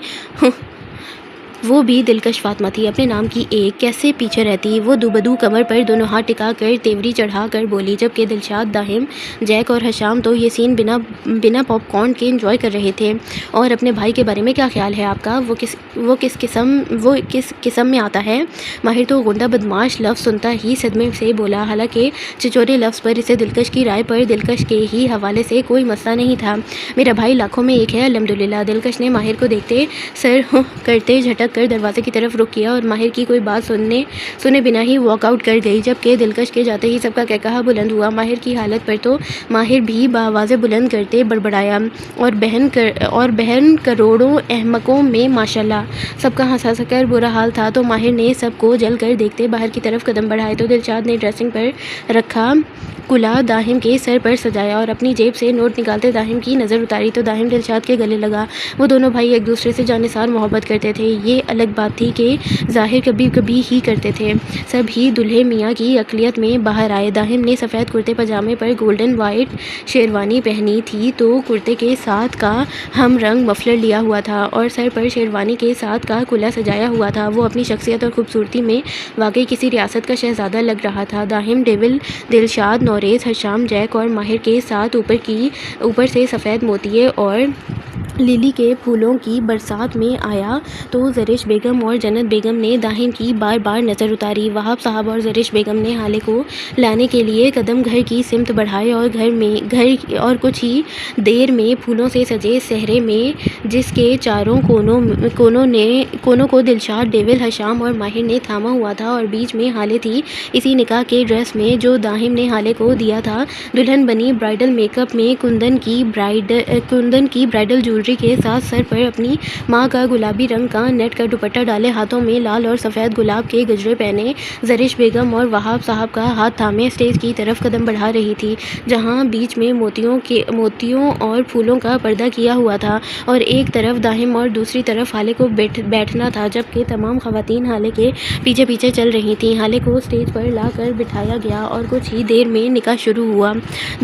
A: وہ بھی دلکش فاطمہ تھی، اپنے نام کی ایک کیسے پیچھے رہتی؟ وہ دوبدو کمر پر دونوں ہاتھ ٹکا کر تیوری چڑھا کر بولی، جبکہ دلشاد، داہم، جیک اور حشام تو یہ سین بنا پاپ کارن کے انجوائے کر رہے تھے۔ اور اپنے بھائی کے بارے میں کیا خیال ہے آپ کا؟ وہ کس قسم میں آتا ہے؟ ماہر تو گنڈا بدماش لفظ سنتا ہی صدمے سے بولا، حالانکہ چھچورے لفظ پر اسے دلکش کی رائے پر دلکش کے ہی حوالے سے کوئی مسئلہ نہیں تھا۔ میرا بھائی لاکھوں میں ایک ہے الحمدللہ۔ دلکش نے ماہر کو دیکھتے سر کرتے جھٹک کر دروازے کی طرف رخ کیا اور ماہر کی کوئی بات سنے بنا ہی واک آؤٹ کر گئی، جبکہ دلکش کے جاتے ہی سب کا قہقہہ بلند ہوا۔ ماہر کی حالت پر تو ماہر بھی بآواز بلند کرتے بڑبڑایا، اور بہن کروڑوں احمقوں میں ماشاءاللہ۔ سب کا ہنس ہنس کر برا حال تھا، تو ماہر نے سب کو جل کر دیکھتے باہر کی طرف قدم بڑھائے، تو دلشاد نے ڈریسنگ پر رکھا کلا داہم کے سر پر سجایا اور اپنی جیب سے نوٹ نکالتے داہم کی نظر اتاری، تو داہم دلشاد کے گلے لگا۔ وہ دونوں بھائی ایک دوسرے سے جانثار محبت کرتے تھے، یہ الگ بات تھی کہ ظاہر کبھی کبھی ہی کرتے تھے۔ سب ہی دلہے میاں کی اقلیت میں باہر آئے۔ داہم نے سفید کرتے پاجامے پر گولڈن وائٹ شیروانی پہنی تھی، تو کرتے کے ساتھ کا ہم رنگ مفلر لیا ہوا تھا اور سر پر شیروانی کے ساتھ کا کلا سجایا ہوا تھا۔ وہ اپنی شخصیت اور خوبصورتی میں واقعی کسی ریاست کا شہزادہ لگ رہا تھا۔ داہم، ڈیول، دلشاد، نوریز، حشام، جیک اور ماہر کے ساتھ اوپر سے سفید موتیے اور للی کے پھولوں کی برسات میں آیا تو زرش بیگم اور جنت بیگم نے داہم کی بار بار نظر اتاری۔ وہاب صاحب اور زرش بیگم نے ہالے کو لانے کے لیے قدم گھر کی سمت بڑھائے اور گھر اور کچھ ہی دیر میں پھولوں سے سجے صحرے میں، جس کے چاروں کونوں کو دلشاد، ڈیول، حشام اور ماہر نے تھاما ہوا تھا اور بیچ میں ہالے تھی، اسی نکاح کے ڈریس میں جو داہم نے ہالے کو دیا تھا، دلہن بنی برائڈل میک اپ میں، کندن کی برائڈل جیولری کے ساتھ، سر پر اپنی ماں کا گلابی رنگ کا نیٹ کا دوپٹہ ڈالے، ہاتھوں میں لال اور سفید گلاب کے گجرے پہنے، زرش بیگم اور وہاب صاحب کا ہاتھ تھامے اسٹیج کی طرف قدم بڑھا رہی تھی، جہاں بیچ میں موتیوں اور پھولوں کا پردہ کیا ہوا تھا، اور ایک طرف داہم اور دوسری طرف ہالے کو بیٹھنا تھا، جبکہ تمام خواتین ہالے کے پیچھے پیچھے چل رہی تھیں۔ ہالے کو اسٹیج پر لا کر بٹھایا گیا اور کچھ ہی دیر میں نکاح شروع ہوا۔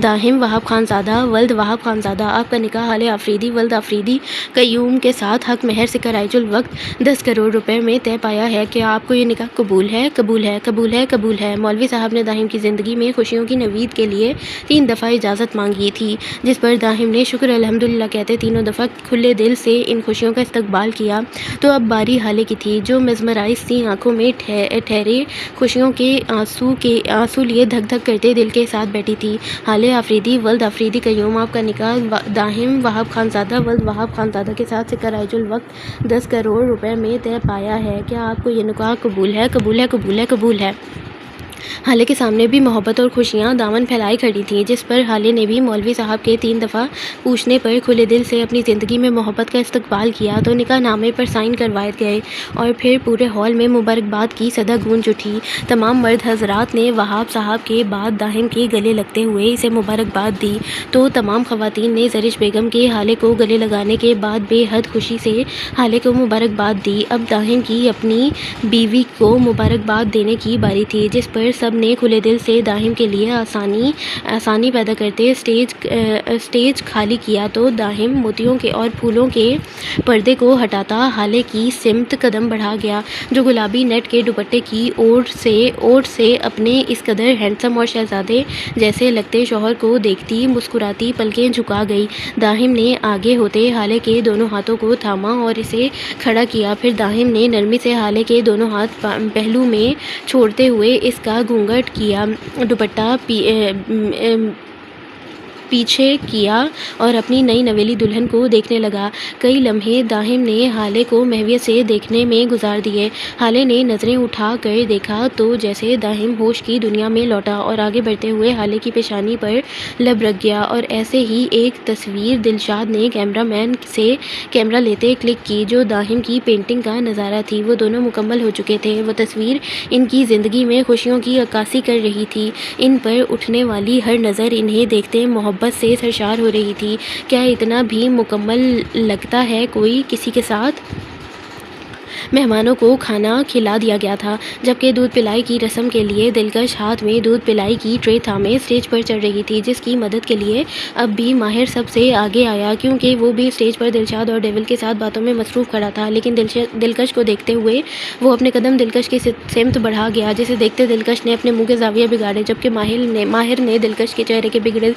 A: داہم وہاب خانزادہ ولد وہاب خانزادہ، آپ کا نکاح ہالے آفریدی ولد آفریدی قیوم کے ساتھ حق مہر سے کرائج الوقت 10 کروڑ روپے میں طے پایا ہے۔ کیا آپ کو یہ نکاح قبول ہے؟ قبول ہے، قبول ہے، قبول ہے۔ مولوی صاحب نے داہم کی زندگی میں خوشیوں کی نوید کے لیے 3 دفعہ اجازت مانگی تھی، جس پر داہم نے شکر الحمدللہ کہتے تینوں دفعہ کھلے دل سے ان خوشیوں کا استقبال کیا۔ تو اب باری ہالے کی تھی، جو میزمرائز سی آنکھوں میں ٹھہرے خوشیوں کے آنسو لیے دھک دھک کرتے دل کے ساتھ بیٹھی تھی۔ ہالے آفریدی ولد آفریدی قیوم، آپ کا نکاح داہم وہاب خانزادہ ولد وہاب خانزادہ کے ساتھ کرائج الوقت 10 کروڑ روپے میں طے پایا ہے۔ کیا آپ کو یہ نکاح قبول ہے؟ قبول ہے، قبول ہے، قبول ہے۔ ہالے کے سامنے بھی محبت اور خوشیاں دامن پھیلائے کھڑی تھیں، جس پر ہالے نے بھی مولوی صاحب کے 3 دفعہ پوچھنے پر کھلے دل سے اپنی زندگی میں محبت کا استقبال کیا۔ تو نکاح نامے پر سائن کروائے گئے اور پھر پورے ہال میں مبارکباد کی صدا گونج اٹھی۔ تمام مرد حضرات نے وہاب صاحب کے بعد داہم کے گلے لگتے ہوئے اسے مبارکباد دی، تو تمام خواتین نے زرش بیگم کے ہالے کو گلے لگانے کے بعد بے حد خوشی سے ہالے کو مبارکباد دی۔ اب داہم کی اپنی بیوی کو مبارکباد دینے کی باری تھی، جس پر سب نے کھلے دل سے داہم کے لیے آسانی پیدا کرتے اسٹیج خالی کیا۔ تو داہم موتیوں کے اور پھولوں کے پردے کو ہٹاتا ہالے کی سمت قدم بڑھا گیا، جو گلابی نیٹ کے دوپٹے کی اوٹ سے اپنے اس قدر ہینڈسم اور شہزادے جیسے لگتے شوہر کو دیکھتی مسکراتی پلکیں جھکا گئی۔ داہم نے آگے ہوتے ہالے کے دونوں ہاتھوں کو تھاما اور اسے کھڑا کیا، پھر داہم نے نرمی سے ہالے کے دونوں ہاتھ پہلو میں چھوڑتے ہوئے اس کا گھونگھٹ کیا، دوپٹہ پیچھے کیا اور اپنی نئی نویلی دلہن کو دیکھنے لگا۔ کئی لمحے داہم نے ہالے کو محویت سے دیکھنے میں گزار دیے۔ ہالے نے نظریں اٹھا کر دیکھا تو جیسے داہم ہوش کی دنیا میں لوٹا اور آگے بڑھتے ہوئے ہالے کی پیشانی پر لب رکھ گیا، اور ایسے ہی ایک تصویر دلشاد نے کیمرہ مین سے کیمرہ لیتے کلک کی، جو داہم کی پینٹنگ کا نظارہ تھی۔ وہ دونوں مکمل ہو چکے تھے۔ وہ تصویر ان کی زندگی میں خوشیوں کی عکاسی کر رہی تھی۔ ان پر اٹھنے والی ہر نظر انہیں دیکھتے محبت سے سرشار ہو رہی تھی۔ کیا اتنا بھی مکمل لگتا ہے کوئی کسی کے ساتھ؟ مہمانوں کو کھانا کھلا دیا گیا تھا، جبکہ دودھ پلائی کی رسم کے لیے دلکش ہاتھ میں دودھ پلائی کی ٹرے تھامے اسٹیج پر چڑھ رہی تھی، جس کی مدد کے لیے اب بھی ماہر سب سے آگے آیا، کیونکہ وہ بھی اسٹیج پر دلشاد اور ڈیول کے ساتھ باتوں میں مصروف کھڑا تھا۔ لیکن دلکش کو دیکھتے ہوئے وہ اپنے قدم دلکش کی سمت بڑھا گیا، جسے دیکھتے دلکش نے اپنے منہ کے زاویے بگاڑے، جبکہ ماہر نے دلکش کے چہرے کے بگڑے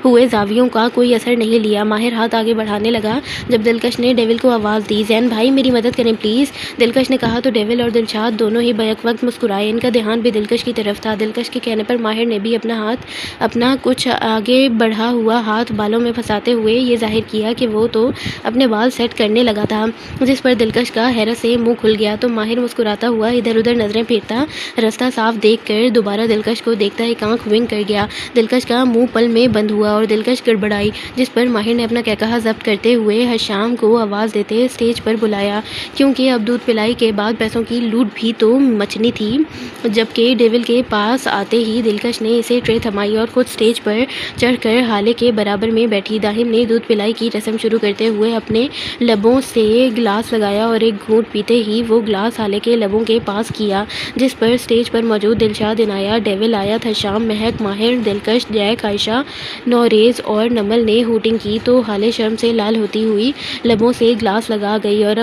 A: ہوئے زاویوں کا کوئی اثر نہیں لیا۔ ماہر ہاتھ آگے بڑھانے لگا جب دلکش نے ڈیول کو آواز دی، زین بھائی میری مدد کریں پلیز، دلکش نے کہا، تو ڈیول اور دلشاد دونوں ہی بیک وقت مسکرائے۔ ان کا دھیان بھی دلکش کی طرف تھا۔ دلکش کے کہنے پر ماہر نے بھی اپنا کچھ آگے بڑھا ہوا ہاتھ بالوں میں پھنساتے ہوئے یہ ظاہر کیا کہ وہ تو اپنے بال سیٹ کرنے لگا تھا، جس پر دلکش کا حیرت سے منہ کھل گیا۔ تو ماہر مسکراتا ہوا ادھر ادھر نظریں پھیرتا رستہ صاف دیکھ کر دوبارہ دلکش کو دیکھتا ایک آنکھ ونک کر گیا۔ دلکش کا منہ پل میں بند ہوا اور دلکش گڑبڑائی، جس پر ماہر نے اپنا کہا ضبط کرتے ہوئے حشام کو آواز دیتے اسٹیج پر بلایا، کیونکہ اب دودھ پلائی کے بعد پیسوں کی لوٹ بھی تو مچنی تھی۔ جبکہ ڈیول کے پاس آتے ہی دلکش نے اسے ٹرے تھمائی اور خود اسٹیج پر چڑھ کر ہالے کے برابر میں بیٹھی۔ داہم نے دودھ پلائی کی رسم شروع کرتے ہوئے اپنے لبوں سے گلاس لگایا اور ایک گھونٹ پیتے ہی وہ گلاس ہالے کے لبوں کے پاس کیا، جس پر اسٹیج پر موجود دلشاد، عنایہ، ڈیول، آیت، حشام، مہک، ماہر، دلکش، جیک، عائشہ، نوریز اور نمل نے ہوٹنگ کی۔ تو ہالے شرم سے لال ہوتی ہوئی لبوں سے گلاس لگا گئی اور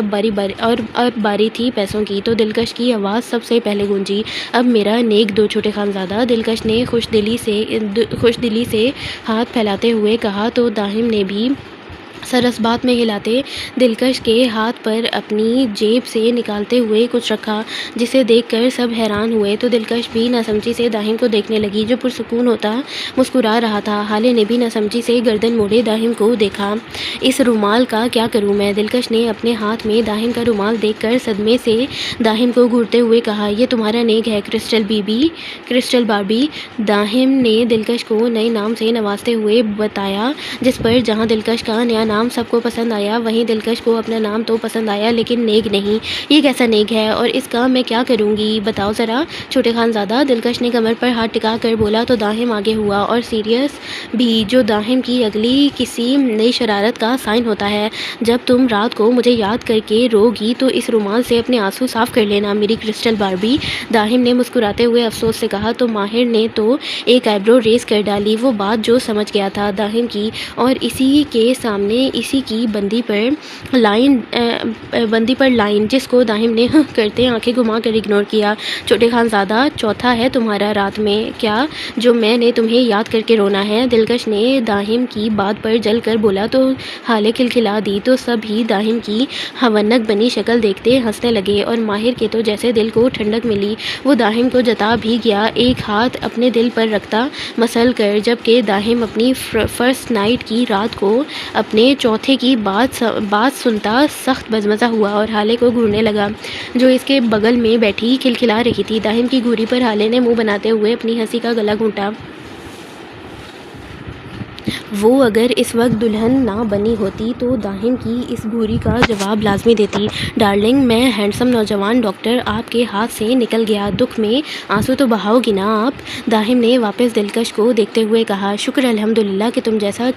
A: اب باری تھی پیسوں کی۔ تو دلکش کی آواز سب سے پہلے گونجی، اب میرا نیک دو چھوٹے خانزادہ، دلکش نے خوش دلی سے ہاتھ پھیلاتے ہوئے کہا۔ تو داہم نے بھی سر اس بات میں ہلاتے دلکش کے ہاتھ پر اپنی جیب سے نکالتے ہوئے کچھ رکھا، جسے دیکھ کر سب حیران ہوئے تو دلکش بھی ناسمجھی سے داہم کو دیکھنے لگی جو پرسکون ہوتا مسکرا رہا تھا۔ ہالے نے بھی ناسمجھی سے گردن موڑے داہم کو دیکھا۔ اس رومال کا کیا کروں میں؟ دلکش نے اپنے ہاتھ میں داہم کا رومال دیکھ کر صدمے سے داہم کو گھورتے ہوئے کہا، یہ تمہارا نیک ہے کرسٹل باربی۔ داہم نے دلکش کو نئے نام سے نوازتے ہوئے بتایا، جس پر جہاں دلکش کا نیا نام سب کو پسند آیا وہیں دلکش کو اپنا نام تو پسند آیا لیکن نیگ نہیں۔ یہ کیسا نیگ ہے اور اس کا میں کیا کروں گی بتاؤ ذرا چھوٹے خان زادہ؟ دلکش نے کمر پر ہاتھ ٹکا کر بولا تو داہم آگے ہوا اور سیریس بھی، جو داہم کی اگلی کسی نئی شرارت کا سائن ہوتا ہے۔ جب تم رات کو مجھے یاد کر کے رو گی تو اس رومال سے اپنے آنسو صاف کر لینا میری کرسٹل باربی۔ داہم نے مسکراتے ہوئے افسوس سے کہا تو ماہر نے تو ایک آئیبرو ریز کر ڈالی۔ وہ بات جو سمجھ گیا تھا داہم کی، اور اسی کے سامنے اسی کی بندی پر لائن جس کو داہم نے کرتے آنکھیں گھما کر اگنور کیا۔ چھوٹے خان زادہ، چوتھا ہے تمہارا رات میں کیا جو میں نے تمہیں یاد کر کے رونا ہے؟ دلکش نے داہم کی بات پر جل کر بولا تو ہالے کھلکھلا دی تو سب ہی داہم کی ہونک بنی شکل دیکھتے ہنسنے لگے اور ماہر کے تو جیسے دل کو ٹھنڈک ملی، وہ داہم کو جتا بھی گیا ایک ہاتھ اپنے دل پر رکھتا مسل کر، جبکہ داہم اپنی فرسٹ نائٹ کی رات کو اپنے چوتھے کی بات سنتا سخت بزمزہ ہوا اور ہالے کو گھورنے لگا جو اس کے بغل میں بیٹھی کھلکھلا رہی تھی۔ داہم کی گھوری پر ہالے نے منہ بناتے ہوئے اپنی ہنسی کا گلا گھونٹا۔ وہ اگر اس وقت دلہن نہ بنی ہوتی تو داہم کی اس گھوری کا جواب لازمی دیتی، ڈارلنگ میں ہینڈسم نوجوان ڈاکٹر آپ کے ہاتھ سے نکل گیا، دکھ میں آنسو تو بہاؤ گی نا آپ؟ داہم نے واپس دلکش کو دیکھتے ہوئے کہا، شکر الحمدللہ کہ تم جیسا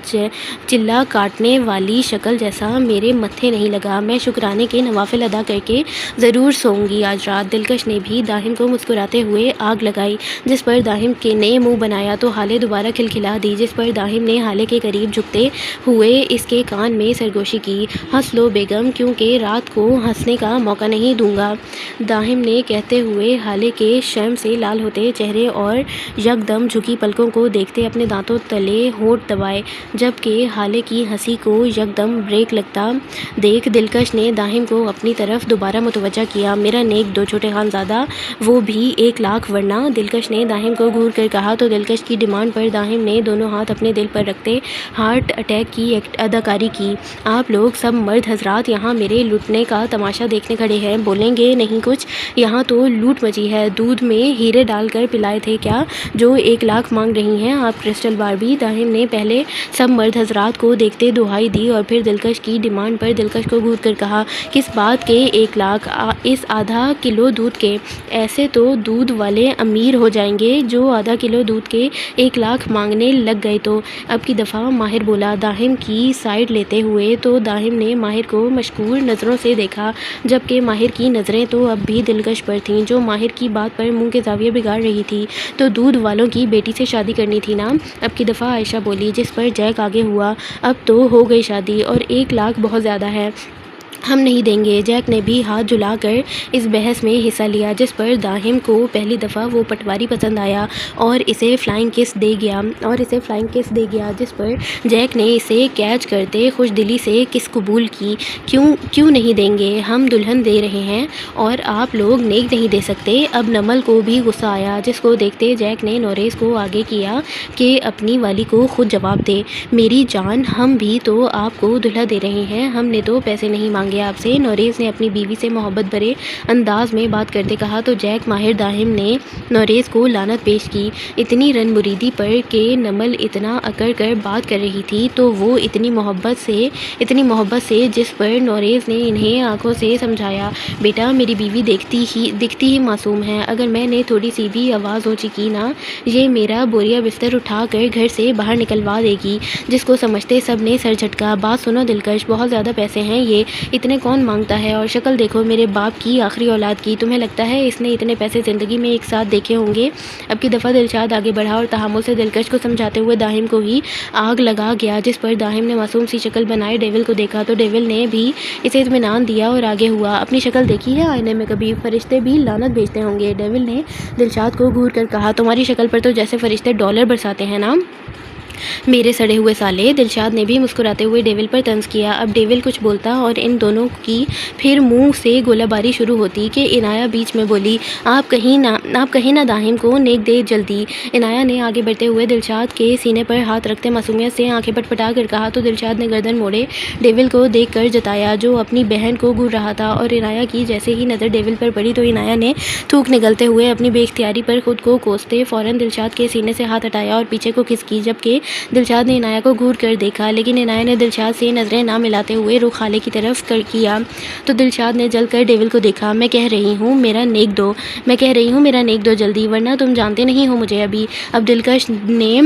A: چلا کاٹنے والی شکل جیسا میرے متھے نہیں لگا، میں شکرانے کے نوافل ادا کر کے ضرور سوؤں گی آج رات۔ دلکش نے بھی داہم کو مسکراتے ہوئے آگ لگائی، جس پر داہم نے منہ بنایا تو ہالے دوبارہ کھلکھلا دی، جس پر داہم نے ہالے کے قریب جھکتے ہوئے اس کے کان میں سرگوشی کی، ہنس لو بیگم، کیونکہ رات کو ہنسنے کا موقع نہیں دوں گا، داہم نے کہتے ہوئے ہالے کے شرم سے لال ہوتے چہرے اور یکدم جھکی پلکوں کو دیکھتے اپنے دانتوں تلے ہونٹ دبائے، جبکہ ہالے کی ہنسی کو یکدم بریک لگتا دیکھ دلکش نے داہم کو اپنی طرف دوبارہ متوجہ کیا، میرا نیک دو چھوٹے خان زادہ، وہ بھی 1,00,000 ورنہ؟ دلکش نے داہم کو گھور کر کہا تو دلکش کی ڈیمانڈ پر داہم نے دونوں ہاتھ اپنے دل پر رکھتے ہارٹ اٹیک کی اداکاری کی۔ آپ لوگ سب مرد حضرات یہاں میرے لوٹنے کا تماشا دیکھنے کھڑے ہیں، بولیں گے نہیں کچھ؟ یہاں تو لوٹ مچی ہے، دودھ میں ہیرے ڈال کر پلائے تھے کیا جو 1,00,000 مانگ رہی ہیں آپ کرسٹل باربی؟ داہم نے پہلے سب مرد حضرات کو دیکھتے دہائی دی اور پھر دلکش کی ڈیمانڈ پر دلکش کو گھور کر کہا، کس بات کے 1,00,000؟ اس آدھا کلو دودھ کے؟ ایسے تو دودھ والے امیر ہو جائیں گے جو آدھا کلو دودھ کے 1,00,000 مانگنے لگ گئے تو۔ اب کی دفعہ ماہر بولا داہم کی سائیڈ لیتے ہوئے تو داہم نے ماہر کو مشکور نظروں سے دیکھا، جبکہ ماہر کی نظریں تو اب بھی دلکش پر تھیں جو ماہر کی بات پر منہ کے زاویے بگاڑ رہی تھی، تو دودھ والوں کی بیٹی سے شادی کرنی تھی نا؟ اب کی دفعہ عائشہ بولی، جس پر جیک آگے ہوا، اب تو ہو گئی شادی اور 1,00,000 بہت زیادہ ہے، ہم نہیں دیں گے۔ جیک نے بھی ہاتھ جلا کر اس بحث میں حصہ لیا، جس پر داہم کو پہلی دفعہ وہ پٹواری پسند آیا اور اسے فلائنگ کس دے گیا، جس پر جیک نے اسے کیچ کرتے خوش دلی سے کس قبول کی۔ کیوں نہیں دیں گے؟ ہم دلہن دے رہے ہیں اور آپ لوگ نیک نہیں دے سکتے؟ اب نمل کو بھی غصہ آیا، جس کو دیکھتے جیک نے نوریز کو آگے کیا کہ اپنی والی کو خود جواب دے۔ میری جان، ہم بھی تو آپ کو دلہا دے رہے ہیں، ہم نے تو پیسے نہیں مانگے آپ سے۔ نوریز نے اپنی بیوی سے محبت بھرے انداز میں بات کرتے کہا تو جیک ماہر داہم نے نوریز کو لعنت پیش کی اتنی رن مریدی پر کہ نمل اتنا اکڑ کر بات کر رہی تھی تو وہ اتنی محبت سے جس پر نوریز نے انہیں آنکھوں سے سمجھایا، بیٹا میری بیوی دکھتی ہی معصوم ہے، اگر میں نے تھوڑی سی بھی آواز اونچی کی نا یہ میرا بوریا بستر اٹھا کر گھر سے باہر نکلوا دے گی، جس کو سمجھتے سب نے سر جھٹکا۔ بات سنو دلکش، بہت زیادہ پیسے ہیں یہ، اتنے کون مانگتا ہے؟ اور شکل دیکھو میرے باپ کی آخری اولاد کی، تمہیں لگتا ہے اس نے اتنے پیسے زندگی میں ایک ساتھ دیکھے ہوں گے؟ اب کی دفعہ دلشاد آگے بڑھا اور تحمل سے دلکش کو سمجھاتے ہوئے داہم کو ہی آگ لگا گیا، جس پر داہم نے معصوم سی شکل بنائے ڈیول کو دیکھا تو ڈیول نے بھی اسے اطمینان دیا اور آگے ہوا۔ اپنی شکل دیکھی ہے آئینے میں کبھی؟ فرشتے بھی لعنت بھیجتے ہوں گے، ڈیول نے دلشاد کو گھور کر کہا، تمہاری شکل پر تو جیسے فرشتے ڈالر برساتے ہیں نا؟ میرے سڑے ہوئے سالے۔ دلشاد نے بھی مسکراتے ہوئے ڈیول پر طنز کیا۔ اب ڈیول کچھ بولتا اور ان دونوں کی پھر منہ سے گولہ باری شروع ہوتی کہ عنایہ بیچ میں بولی، آپ کہیں نہ داہم کو نیک دے جلدی۔ عنایہ نے آگے بڑھتے ہوئے دلشاد کے سینے پر ہاتھ رکھتے معصومیت سے آنکھیں پٹپٹا کر کہا تو دلشاد نے گردن موڑے ڈیول کو دیکھ کر جتایا جو اپنی بہن کو گھور رہا تھا، اور عنایہ کی جیسے ہی نظر ڈیول پر پڑی تو عنایہ نے تھوک نگلتے ہوئے اپنی بے اختیاری پر خود کو کوستے فوراً دلشاد کے سینے سے ہاتھ ہٹایا اور پیچھے کو کھسکی، جبکہ دلشاد نے عنایہ کو گھور کر دیکھا، لیکن عنایہ نے دلشاد سے نظریں نہ ملاتے ہوئے رخ خالے کی طرف کیا تو دلشاد نے جل کر ڈیول کو دیکھا۔ میں کہہ رہی ہوں میرا نیک دو جلدی، ورنہ تم جانتے نہیں ہو مجھے ابھی۔ اب دلکش نے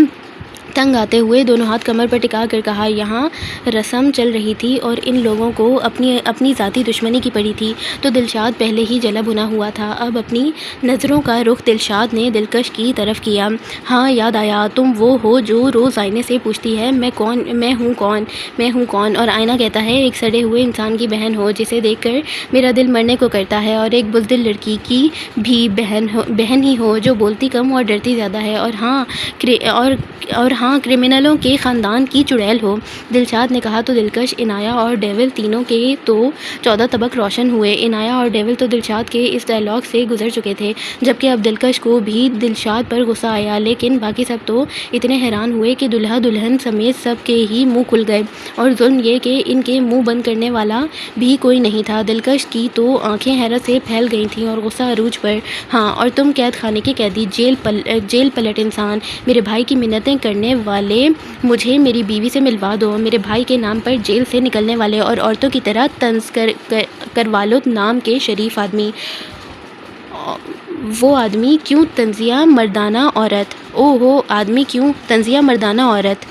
A: تنگ آتے ہوئے دونوں ہاتھ کمر پر ٹکا کر کہا، یہاں رسم چل رہی تھی اور ان لوگوں کو اپنی ذاتی دشمنی کی پڑی تھی تو دلشاد پہلے ہی جلا بھنا ہوا تھا۔ اب اپنی نظروں کا رخ دلشاد نے دلکش کی طرف کیا۔ ہاں یاد آیا، تم وہ ہو جو روز آئینے سے پوچھتی ہے میں ہوں کون، اور آئینہ کہتا ہے ایک سڑے ہوئے انسان کی بہن ہو جسے دیکھ کر میرا دل مرنے کو کرتا ہے، اور ایک بزدل لڑکی کی بھی بہن ہی ہو جو بولتی کم اور ڈرتی زیادہ ہے، اور ہاں کرمنلوں کے خاندان کی چڑیل ہو۔ دلشاد نے کہا تو دلکش، عنایہ اور ڈیول تینوں کے تو 14 طبق روشن ہوئے۔ عنایہ اور ڈیول تو دلشاد کے اس ڈائلاگ سے گزر چکے تھے، جبکہ اب دلکش کو بھی دلشاد پر غصہ آیا، لیکن باقی سب تو اتنے حیران ہوئے کہ دلہا دلہن سمیت سب کے ہی منہ کھل گئے، اور ظلم یہ کہ ان کے منہ بند کرنے والا بھی کوئی نہیں تھا۔ دلکش کی تو آنکھیں حیرت سے پھیل گئی تھیں اور غصہ عروج پر۔ ہاں، اور تم قید خانے کے قیدی، جیل پلٹ انسان، میرے بھائی کی منتیں کرنے والے، مجھے میری بیوی سے ملوا دو، میرے بھائی کے نام پر جیل سے نکلنے والے اور عورتوں کی طرح طنز کروالو نام کے شریف آدمی۔ وہ آدمی کیوں طنزیہ مردانہ عورت، آدمی کیوں طنزیہ مردانہ عورت،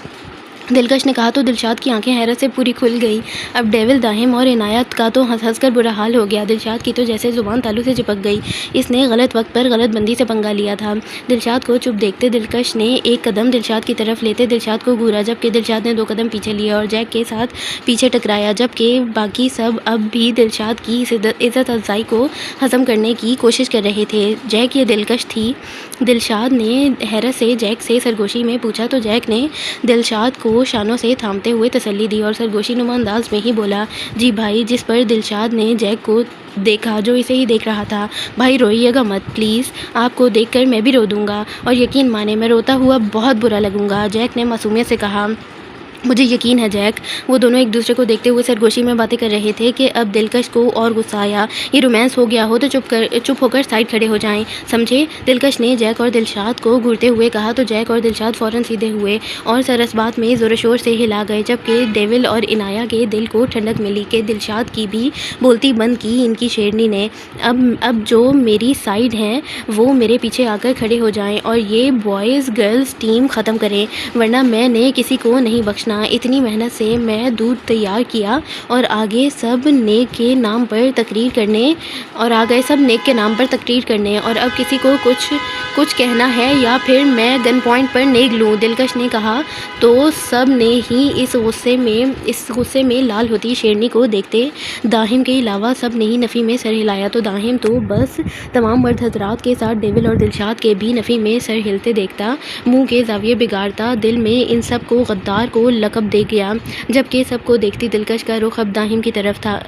A: دلکش نے کہا تو دلشاد کی آنکھیں حیرت سے پوری کھل گئی۔ اب ڈیول، داہم اور عنایت کا تو ہنس ہنس کر برا حال ہو گیا۔ دلشاد کی تو جیسے زبان تالو سے چپک گئی، اس نے غلط وقت پر غلط بندی سے پنگا لیا تھا۔ دلشاد کو چپ دیکھتے دلکش نے ایک قدم دلشاد کی طرف لیتے دلشاد کو گھورا، جبکہ دلشاد نے 2 قدم پیچھے لیے اور جیک کے ساتھ پیچھے ٹکرایا، جبکہ باقی سب اب بھی دلشاد کی عزت افزائی کو ہضم کرنے کی کوشش کر رہے تھے۔ جیک، یہ دلکش تھی؟ دلشاد نے حیرت سے جیک سے سرگوشی میں پوچھا تو جیک نے دلشاد کو شانوں سے تھامتے ہوئے تسلی دی اور سرگوشی نما انداز میں ہی بولا، جی بھائی، جس پر دلشاد نے جیک کو دیکھا جو اسے ہی دیکھ رہا تھا۔ بھائی روئیے گا مت پلیز، آپ کو دیکھ کر میں بھی رو دوں گا، اور یقین مانے میں روتا ہوا بہت برا لگوں گا، جیک نے معصومیت سے کہا۔ مجھے یقین ہے جیک۔ وہ دونوں ایک دوسرے کو دیکھتے ہوئے سرگوشی میں باتیں کر رہے تھے کہ اب دلکش کو اور غصہ آیا۔ یہ رومانس ہو گیا ہو تو چپ ہو کر سائڈ کھڑے ہو جائیں، سمجھے؟ دلکش نے جیک اور دلشاد کو گھورتے ہوئے کہا تو جیک اور دلشاد فوراً سیدھے ہوئے اور سرس بات میں زور و شور سے ہلا گئے، جبکہ ڈیول اور عنایہ کے دل کو ٹھنڈک ملی کہ دلشاد کی بھی بولتی بند کی ان کی شیرنی نے۔ اب جو میری سائڈ ہیں وہ میرے پیچھے آ کر کھڑے ہو جائیں اور یہ بوائز گرلز ٹیم ختم کریں، ورنہ میں نے کسی کو نہیں بخشنا۔ اتنی محنت سے میں دودھ تیار کیا اور آگے سب نیک کے نام پر تقریر کرنے، اور اب کسی کو کچھ کہنا ہے یا پھر میں گن پوائنٹ پر نیک لوں، دلکش نے کہا تو سب نے ہی اس غصے میں لال ہوتی شیرنی کو دیکھتے داہم کے علاوہ سب نے ہی نفی میں سر ہلایا تو داہم تو بس تمام مرد حضرات کے ساتھ ڈیول اور دلشاد کے بھی نفی میں سر ہلتے دیکھتا منہ کے زاویے بگاڑتا دل میں ان سب کو غدار کو لقب دے گیا، جبکہ سب کو دیکھتی دلکش کا رخ اب داہم کی طرف تھا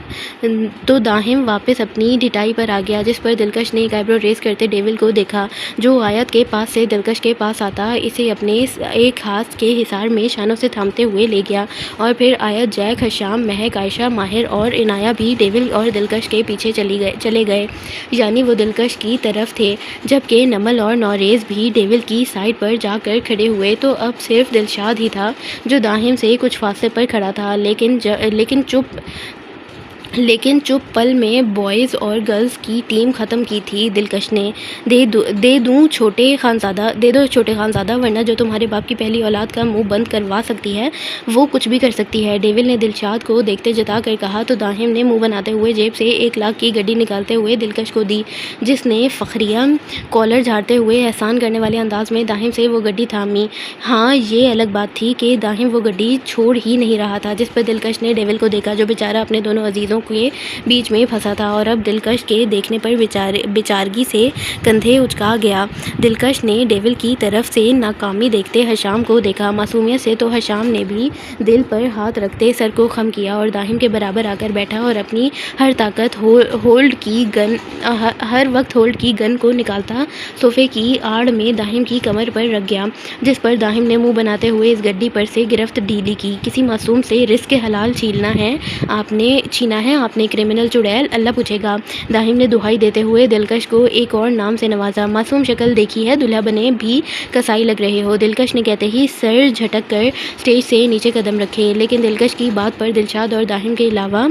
A: تو داہم واپس اپنی ڈٹائی پر آ گیا، جس پر دلکش نے ایک آئیبرو ریز کرتے ڈیول کو دیکھا جو آیت کے پاس سے دلکش کے پاس آتا اسے اپنے ایک ہاتھ کے حصار میں شانوں سے تھامتے ہوئے لے گیا، اور پھر آیت، جیک، حشام، مہک، عائشہ، ماہر اور عنایہ بھی ڈیول اور دلکش کے پیچھے چلے گئے، یعنی وہ دلکش کی طرف تھے، جبکہ نمل اور نوریز بھی ڈیول کی سائڈ پر جا کر کھڑے ہوئے تو اب صرف دلشاد ہی تھا جو داہم سے کچھ فاصلے پر کھڑا تھا، لیکن چپ پل میں بوائز اور گرلز کی ٹیم ختم کی تھی دلکش نے۔ دے دو چھوٹے خانزادہ، ورنہ جو تمہارے باپ کی پہلی اولاد کا منہ بند کروا سکتی ہے وہ کچھ بھی کر سکتی ہے، ڈیول نے دلشاد کو دیکھتے جتا کر کہا تو داہم نے منہ بناتے ہوئے جیب سے 1 لاکھ کی گڈی نکالتے ہوئے دلکش کو دی، جس نے فخریہ کالر جھاڑتے ہوئے احسان کرنے والے انداز میں داہم سے وہ گڈی تھامی۔ ہاں، یہ الگ بات تھی کہ داہم وہ گڈی چھوڑ ہی نہیں رہا تھا، جس پر دلکش نے ڈیول کو دیکھا جو بیچارہ اپنے دونوں عزیزوں دھڑوں کے بیچ میں پھنسا تھا اور اب دلکش کے دیکھنے پر بیچارگی سے کندھے اچکا گیا۔ دلکش نے ڈیول کی طرف سے ناکامی دیکھتے حشام کو دیکھا۔ معصومیت سے تو حشام نے بھی دل پر ہاتھ رکھتے سر کو خم کیا اور داہم کے برابر آ کر بیٹھا اور اپنی ہر وقت ہولڈ کی گن کو نکالتا صوفے کی آڑ میں داہم کی کمر پر رکھ گیا، جس پر داہم نے منہ بناتے ہوئے اس گڈی پر سے گرفت ڈھیلی کی۔ کسی معصوم سے رزق حلال چھینا ہے آپ نے کرمنل چڑیل، اللہ پوچھے گا۔ داہم نے دہائی دیتے ہوئے دلکش کو ایک اور نام سے نوازا۔ معصوم شکل دیکھی ہے، دلہا بنے بھی کسائی لگ رہے ہو، دلکش نے کہتے ہی سر جھٹک کر اسٹیج سے نیچے قدم رکھے۔ لیکن دلکش کی بات پر دلشاد اور داہم کے علاوہ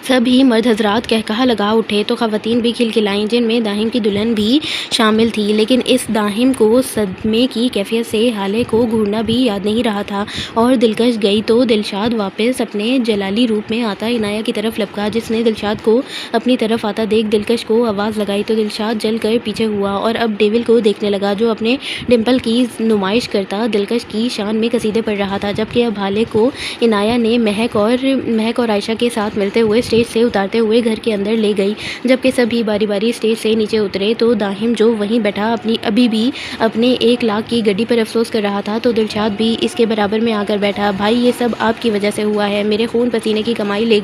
A: سب ہی مرد حضرات کہکہا لگا اٹھے تو خواتین بھی کھلکھلائیں، جن میں داہم کی دلہن بھی شامل تھی۔ لیکن اس داہم کو صدمے کی کیفیت سے حالے کو گھورنا بھی یاد نہیں رہا تھا اور دلکش گئی تو دلشاد واپس اپنے جلالی روپ میں آتا عنایہ کی طرف لپکا، جس نے دلشاد کو اپنی طرف آتا دیکھ دلکش کو آواز لگائی تو دلشاد جل کر پیچھے ہوا اور اب ڈیول کو دیکھنے لگا، جو اپنے ڈمپل کی نمائش کرتا دلکش کی شان میں قصیدے پڑھ رہا تھا، جبکہ اب حالے کو عنایہ نے مہک اور عائشہ کے ساتھ ملتے ہوئے اسٹیج سے اتارتے ہوئے گھر کے اندر لے گئی۔ جبکہ سبھی باری باری اسٹیج سے نیچے اترے تو داہم جو وہیں بیٹھا ابھی بھی اپنے 1 لاکھ کی گڈی پر افسوس کر رہا تھا تو دلشاد بھی اس کے برابر میں آ کر بیٹھا۔ بھائی یہ سب آپ کی وجہ سے ہوا ہے، میرے خون پسینے کی کمائی لے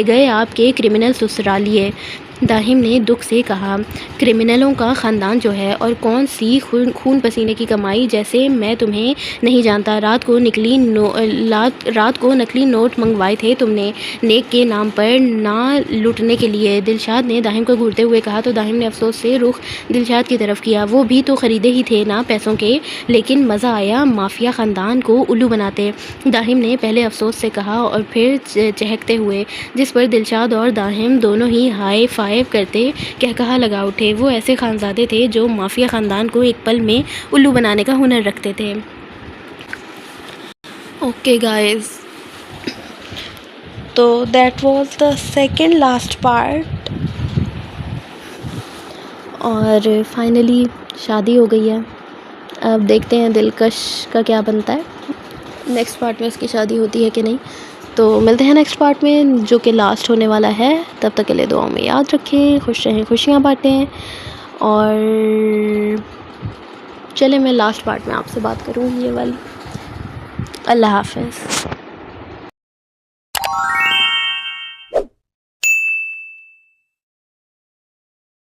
A: گئے آپ کے کرمنل سسرالیے، داہم نے دکھ سے کہا۔ کرمنلوں کا خاندان جو ہے، اور کون سی خون پسینے کی کمائی، جیسے میں تمہیں نہیں جانتا۔ رات کو نقلی نوٹ منگوائے تھے تم نے، نیک کے نام پر نہ لوٹنے کے لیے، دلشاد نے داہم کو گھورتے ہوئے کہا تو داہم نے افسوس سے رخ دلشاد کی طرف کیا۔ وہ بھی تو خریدے ہی تھے نا پیسوں کے، لیکن مزہ آیا مافیا خاندان کو الو بناتے، داہم نے پہلے افسوس سے کہا اور پھر چہکتے ہوئے، جس پر دلشاد اور داہم دونوں ہی ہائی فائیو کرتے کہکہا لگا اٹھے۔ وہ ایسے خانزادے تھے جو مافیا خاندان کو ایک پل میں الو بنانے کا ہنر رکھتے تھے۔ اوکے گائز، تو that was the second last part, اور فائنلی شادی ہو گئی ہے۔ اب دیکھتے ہیں دلکش کا کیا بنتا ہے، نیکسٹ پارٹ میں اس کی شادی ہوتی ہے کہ نہیں۔ تو ملتے ہیں نیکسٹ پارٹ میں جو کہ لاسٹ ہونے والا ہے، تب تک کے لیے دعاؤں میں یاد رکھیں، خوش رہیں، خوشیاں بانٹیں، اور چلیں میں لاسٹ پارٹ میں آپ سے بات کروں گی یہ والی۔ اللہ حافظ۔